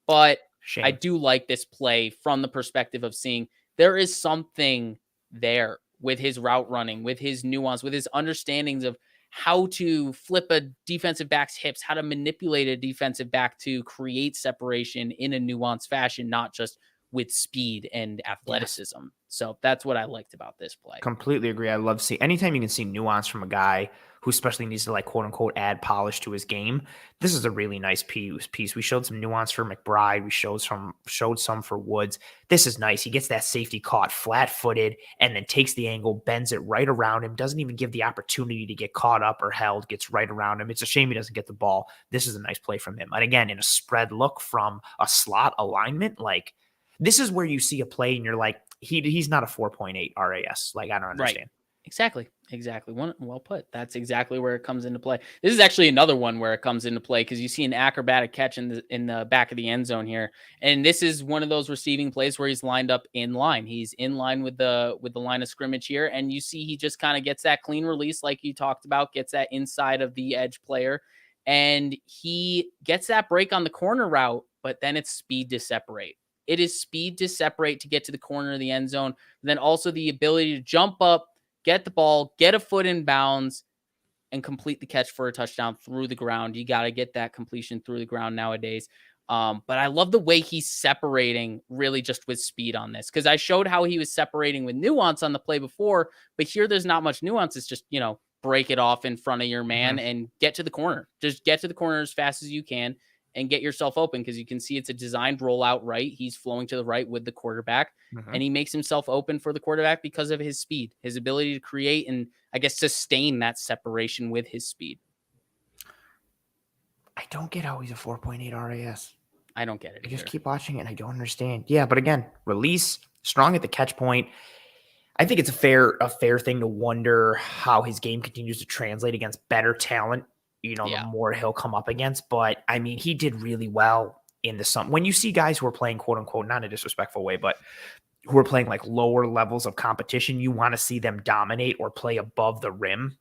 B: but I do like this play from the perspective of seeing there is something there with his route running, with his nuance, with his understandings of how to flip a defensive back's hips, how to manipulate a defensive back to create separation in a nuanced fashion, not just with speed and athleticism. Yes. So that's what I liked about this play.
A: Completely agree. I love seeing anytime you can see nuance from a guy who especially needs to, like, quote unquote, add polish to his game. This is a really nice piece. We showed some nuance for McBride. We showed some for Woods. This is nice. He gets that safety caught flat footed and then takes the angle, bends it right around him, doesn't even give the opportunity to get caught up or held, gets right around him. It's a shame he doesn't get the ball. This is a nice play from him. And again, in a spread look from a slot alignment, like, this is where you see a play and you're like, he's not a 4.8 RAS. Like, I don't understand.
B: Right. Exactly. Well put. That's exactly where it comes into play. This is actually another one where it comes into play because you see an acrobatic catch in the back of the end zone here. And this is one of those receiving plays where he's lined up in line. He's in line with the line of scrimmage here. And you see he just kind of gets that clean release like you talked about, gets that inside of the edge player. And he gets that break on the corner route, but then it's speed to separate. It is speed to separate to get to the corner of the end zone. Then also the ability to jump up, get the ball, get a foot in bounds, and complete the catch for a touchdown through the ground. You got to get that completion through the ground nowadays. But I love the way he's separating really just with speed on this, because I showed how he was separating with nuance on the play before, but here there's not much nuance. It's just, break it off in front of your man and get to the corner. Just get to the corner as fast as you can and get yourself open, because you can see it's a designed rollout right. He's flowing to the right with the quarterback, and he makes himself open for the quarterback because of his speed, his ability to create and, I guess, sustain that separation with his speed.
A: I don't get how he's a 4.8 RAS.
B: I don't get it.
A: I just keep watching it and I don't understand. Yeah, but again, release, strong at the catch point. I think it's a fair thing to wonder how his game continues to translate against better talent. The more he'll come up against. But I mean, he did really well in the sum. When you see guys who are playing, quote unquote, not in a disrespectful way, but who are playing like lower levels of competition, you want to see them dominate or play above the rim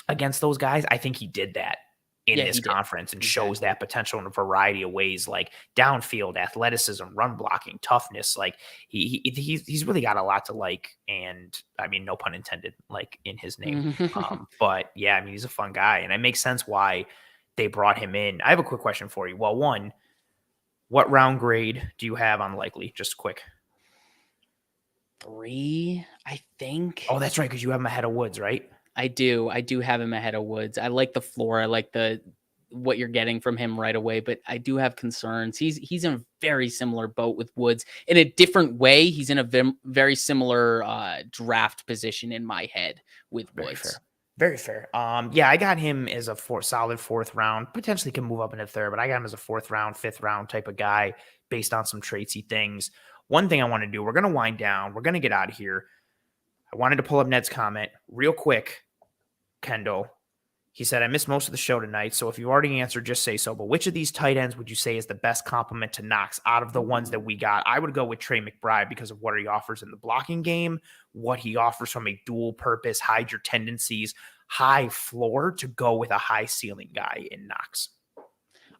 A: against those guys. I think he did that in this conference and shows that potential in a variety of ways, like downfield athleticism, run blocking, toughness. Like he's really got a lot to like, and I mean, no pun intended, like in his name. But yeah, I mean, he's a fun guy, and it makes sense why they brought him in. I have a quick question for you. Well, one, what round grade do you have on likely? Just quick.
B: 3, I think.
A: Oh, that's right, because you have him ahead of Woods, right?
B: I do have him ahead of Woods. I like the floor. I like what you're getting from him right away, but I do have concerns. He's in a very similar boat with Woods in a different way. He's in a very similar draft position in my head with Woods.
A: Very fair. Yeah, I got him as a solid 4th round. Potentially can move up into 3rd, but I got him as a 4th round, 5th round type of guy based on some traitsy things. One thing I want to do, we're going to wind down. We're going to get out of here. I wanted to pull up Ned's comment real quick. Kendall, he said, I missed most of the show tonight, so if you already answered, just say so. But which of these tight ends would you say is the best complement to Knox out of the ones that we got? I would go with Trey McBride because of what he offers in the blocking game, what he offers from a dual purpose, hide your tendencies, high floor, to go with a high ceiling guy in Knox.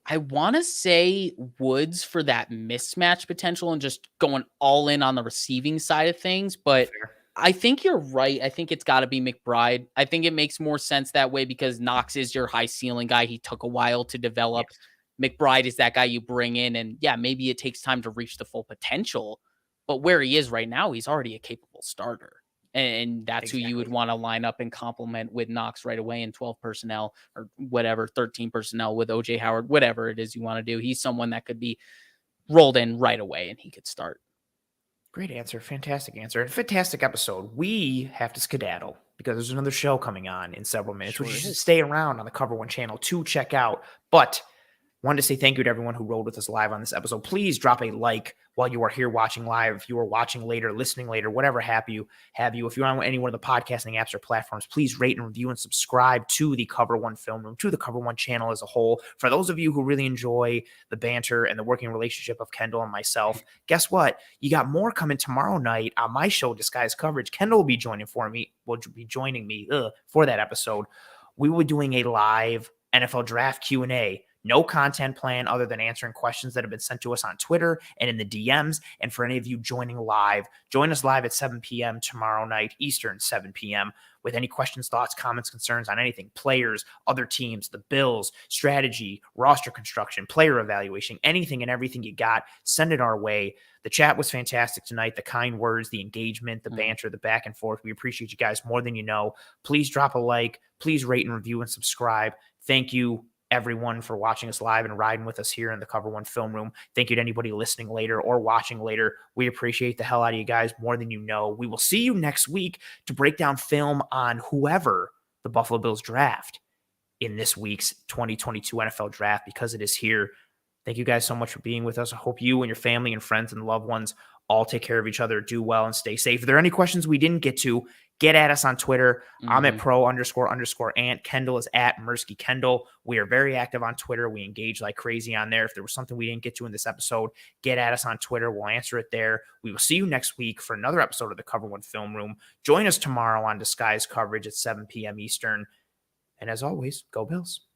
B: I want to say Woods for that mismatch potential and just going all in on the receiving side of things, but fair. I think you're right. I think it's got to be McBride. I think it makes more sense that way because Knox is your high ceiling guy. He took a while to develop. Yes. McBride is that guy you bring in, and yeah, maybe it takes time to reach the full potential, but where he is right now, he's already a capable starter. And that's who you would want to line up and complement with Knox right away in 12 personnel or whatever, 13 personnel with OJ Howard, whatever it is you want to do. He's someone that could be rolled in right away and he could start.
A: Great answer. Fantastic answer. And fantastic episode. We have to skedaddle because there's another show coming on in several minutes, which you should stay around on the Cover One channel to check out. But wanted to say thank you to everyone who rolled with us live on this episode. Please drop a like while you are here watching live. If you are watching later, listening later, whatever have you. If you're on any one of the podcasting apps or platforms, please rate and review and subscribe to the Cover One Film Room, to the Cover One channel as a whole. For those of you who really enjoy the banter and the working relationship of Kendall and myself, guess what? You got more coming tomorrow night on my show, Disguise Coverage. Kendall will be joining me for that episode. We will be doing a live NFL Draft Q&A. No content plan other than answering questions that have been sent to us on Twitter and in the DMs. And for any of you joining live, join us live at 7 p.m. tomorrow night, Eastern, 7 p.m. with any questions, thoughts, comments, concerns on anything, players, other teams, the Bills, strategy, roster construction, player evaluation, anything and everything you got, send it our way. The chat was fantastic tonight. The kind words, the engagement, the banter, the back and forth. We appreciate you guys more than you know. Please drop a like. Please rate and review and subscribe. Thank you, everyone, for watching us live and riding with us here in the Cover One Film Room. Thank you to anybody listening later or watching later. We appreciate the hell out of you guys more than you know. We will see you next week to break down film on whoever the Buffalo Bills draft in this week's 2022 NFL draft, because it is here. Thank you guys so much for being with us. I hope you and your family and friends and loved ones all take care of each other, do well, and stay safe. If there are any questions we didn't get to, get at us on Twitter. I'm at pro__ant. Kendall is at Mersky Kendall. We are very active on Twitter. We engage like crazy on there. If there was something we didn't get to in this episode, get at us on Twitter. We'll answer it there. We will see you next week for another episode of the Cover One Film Room. Join us tomorrow on Disguise Coverage at 7 p.m. Eastern. And as always, go Bills.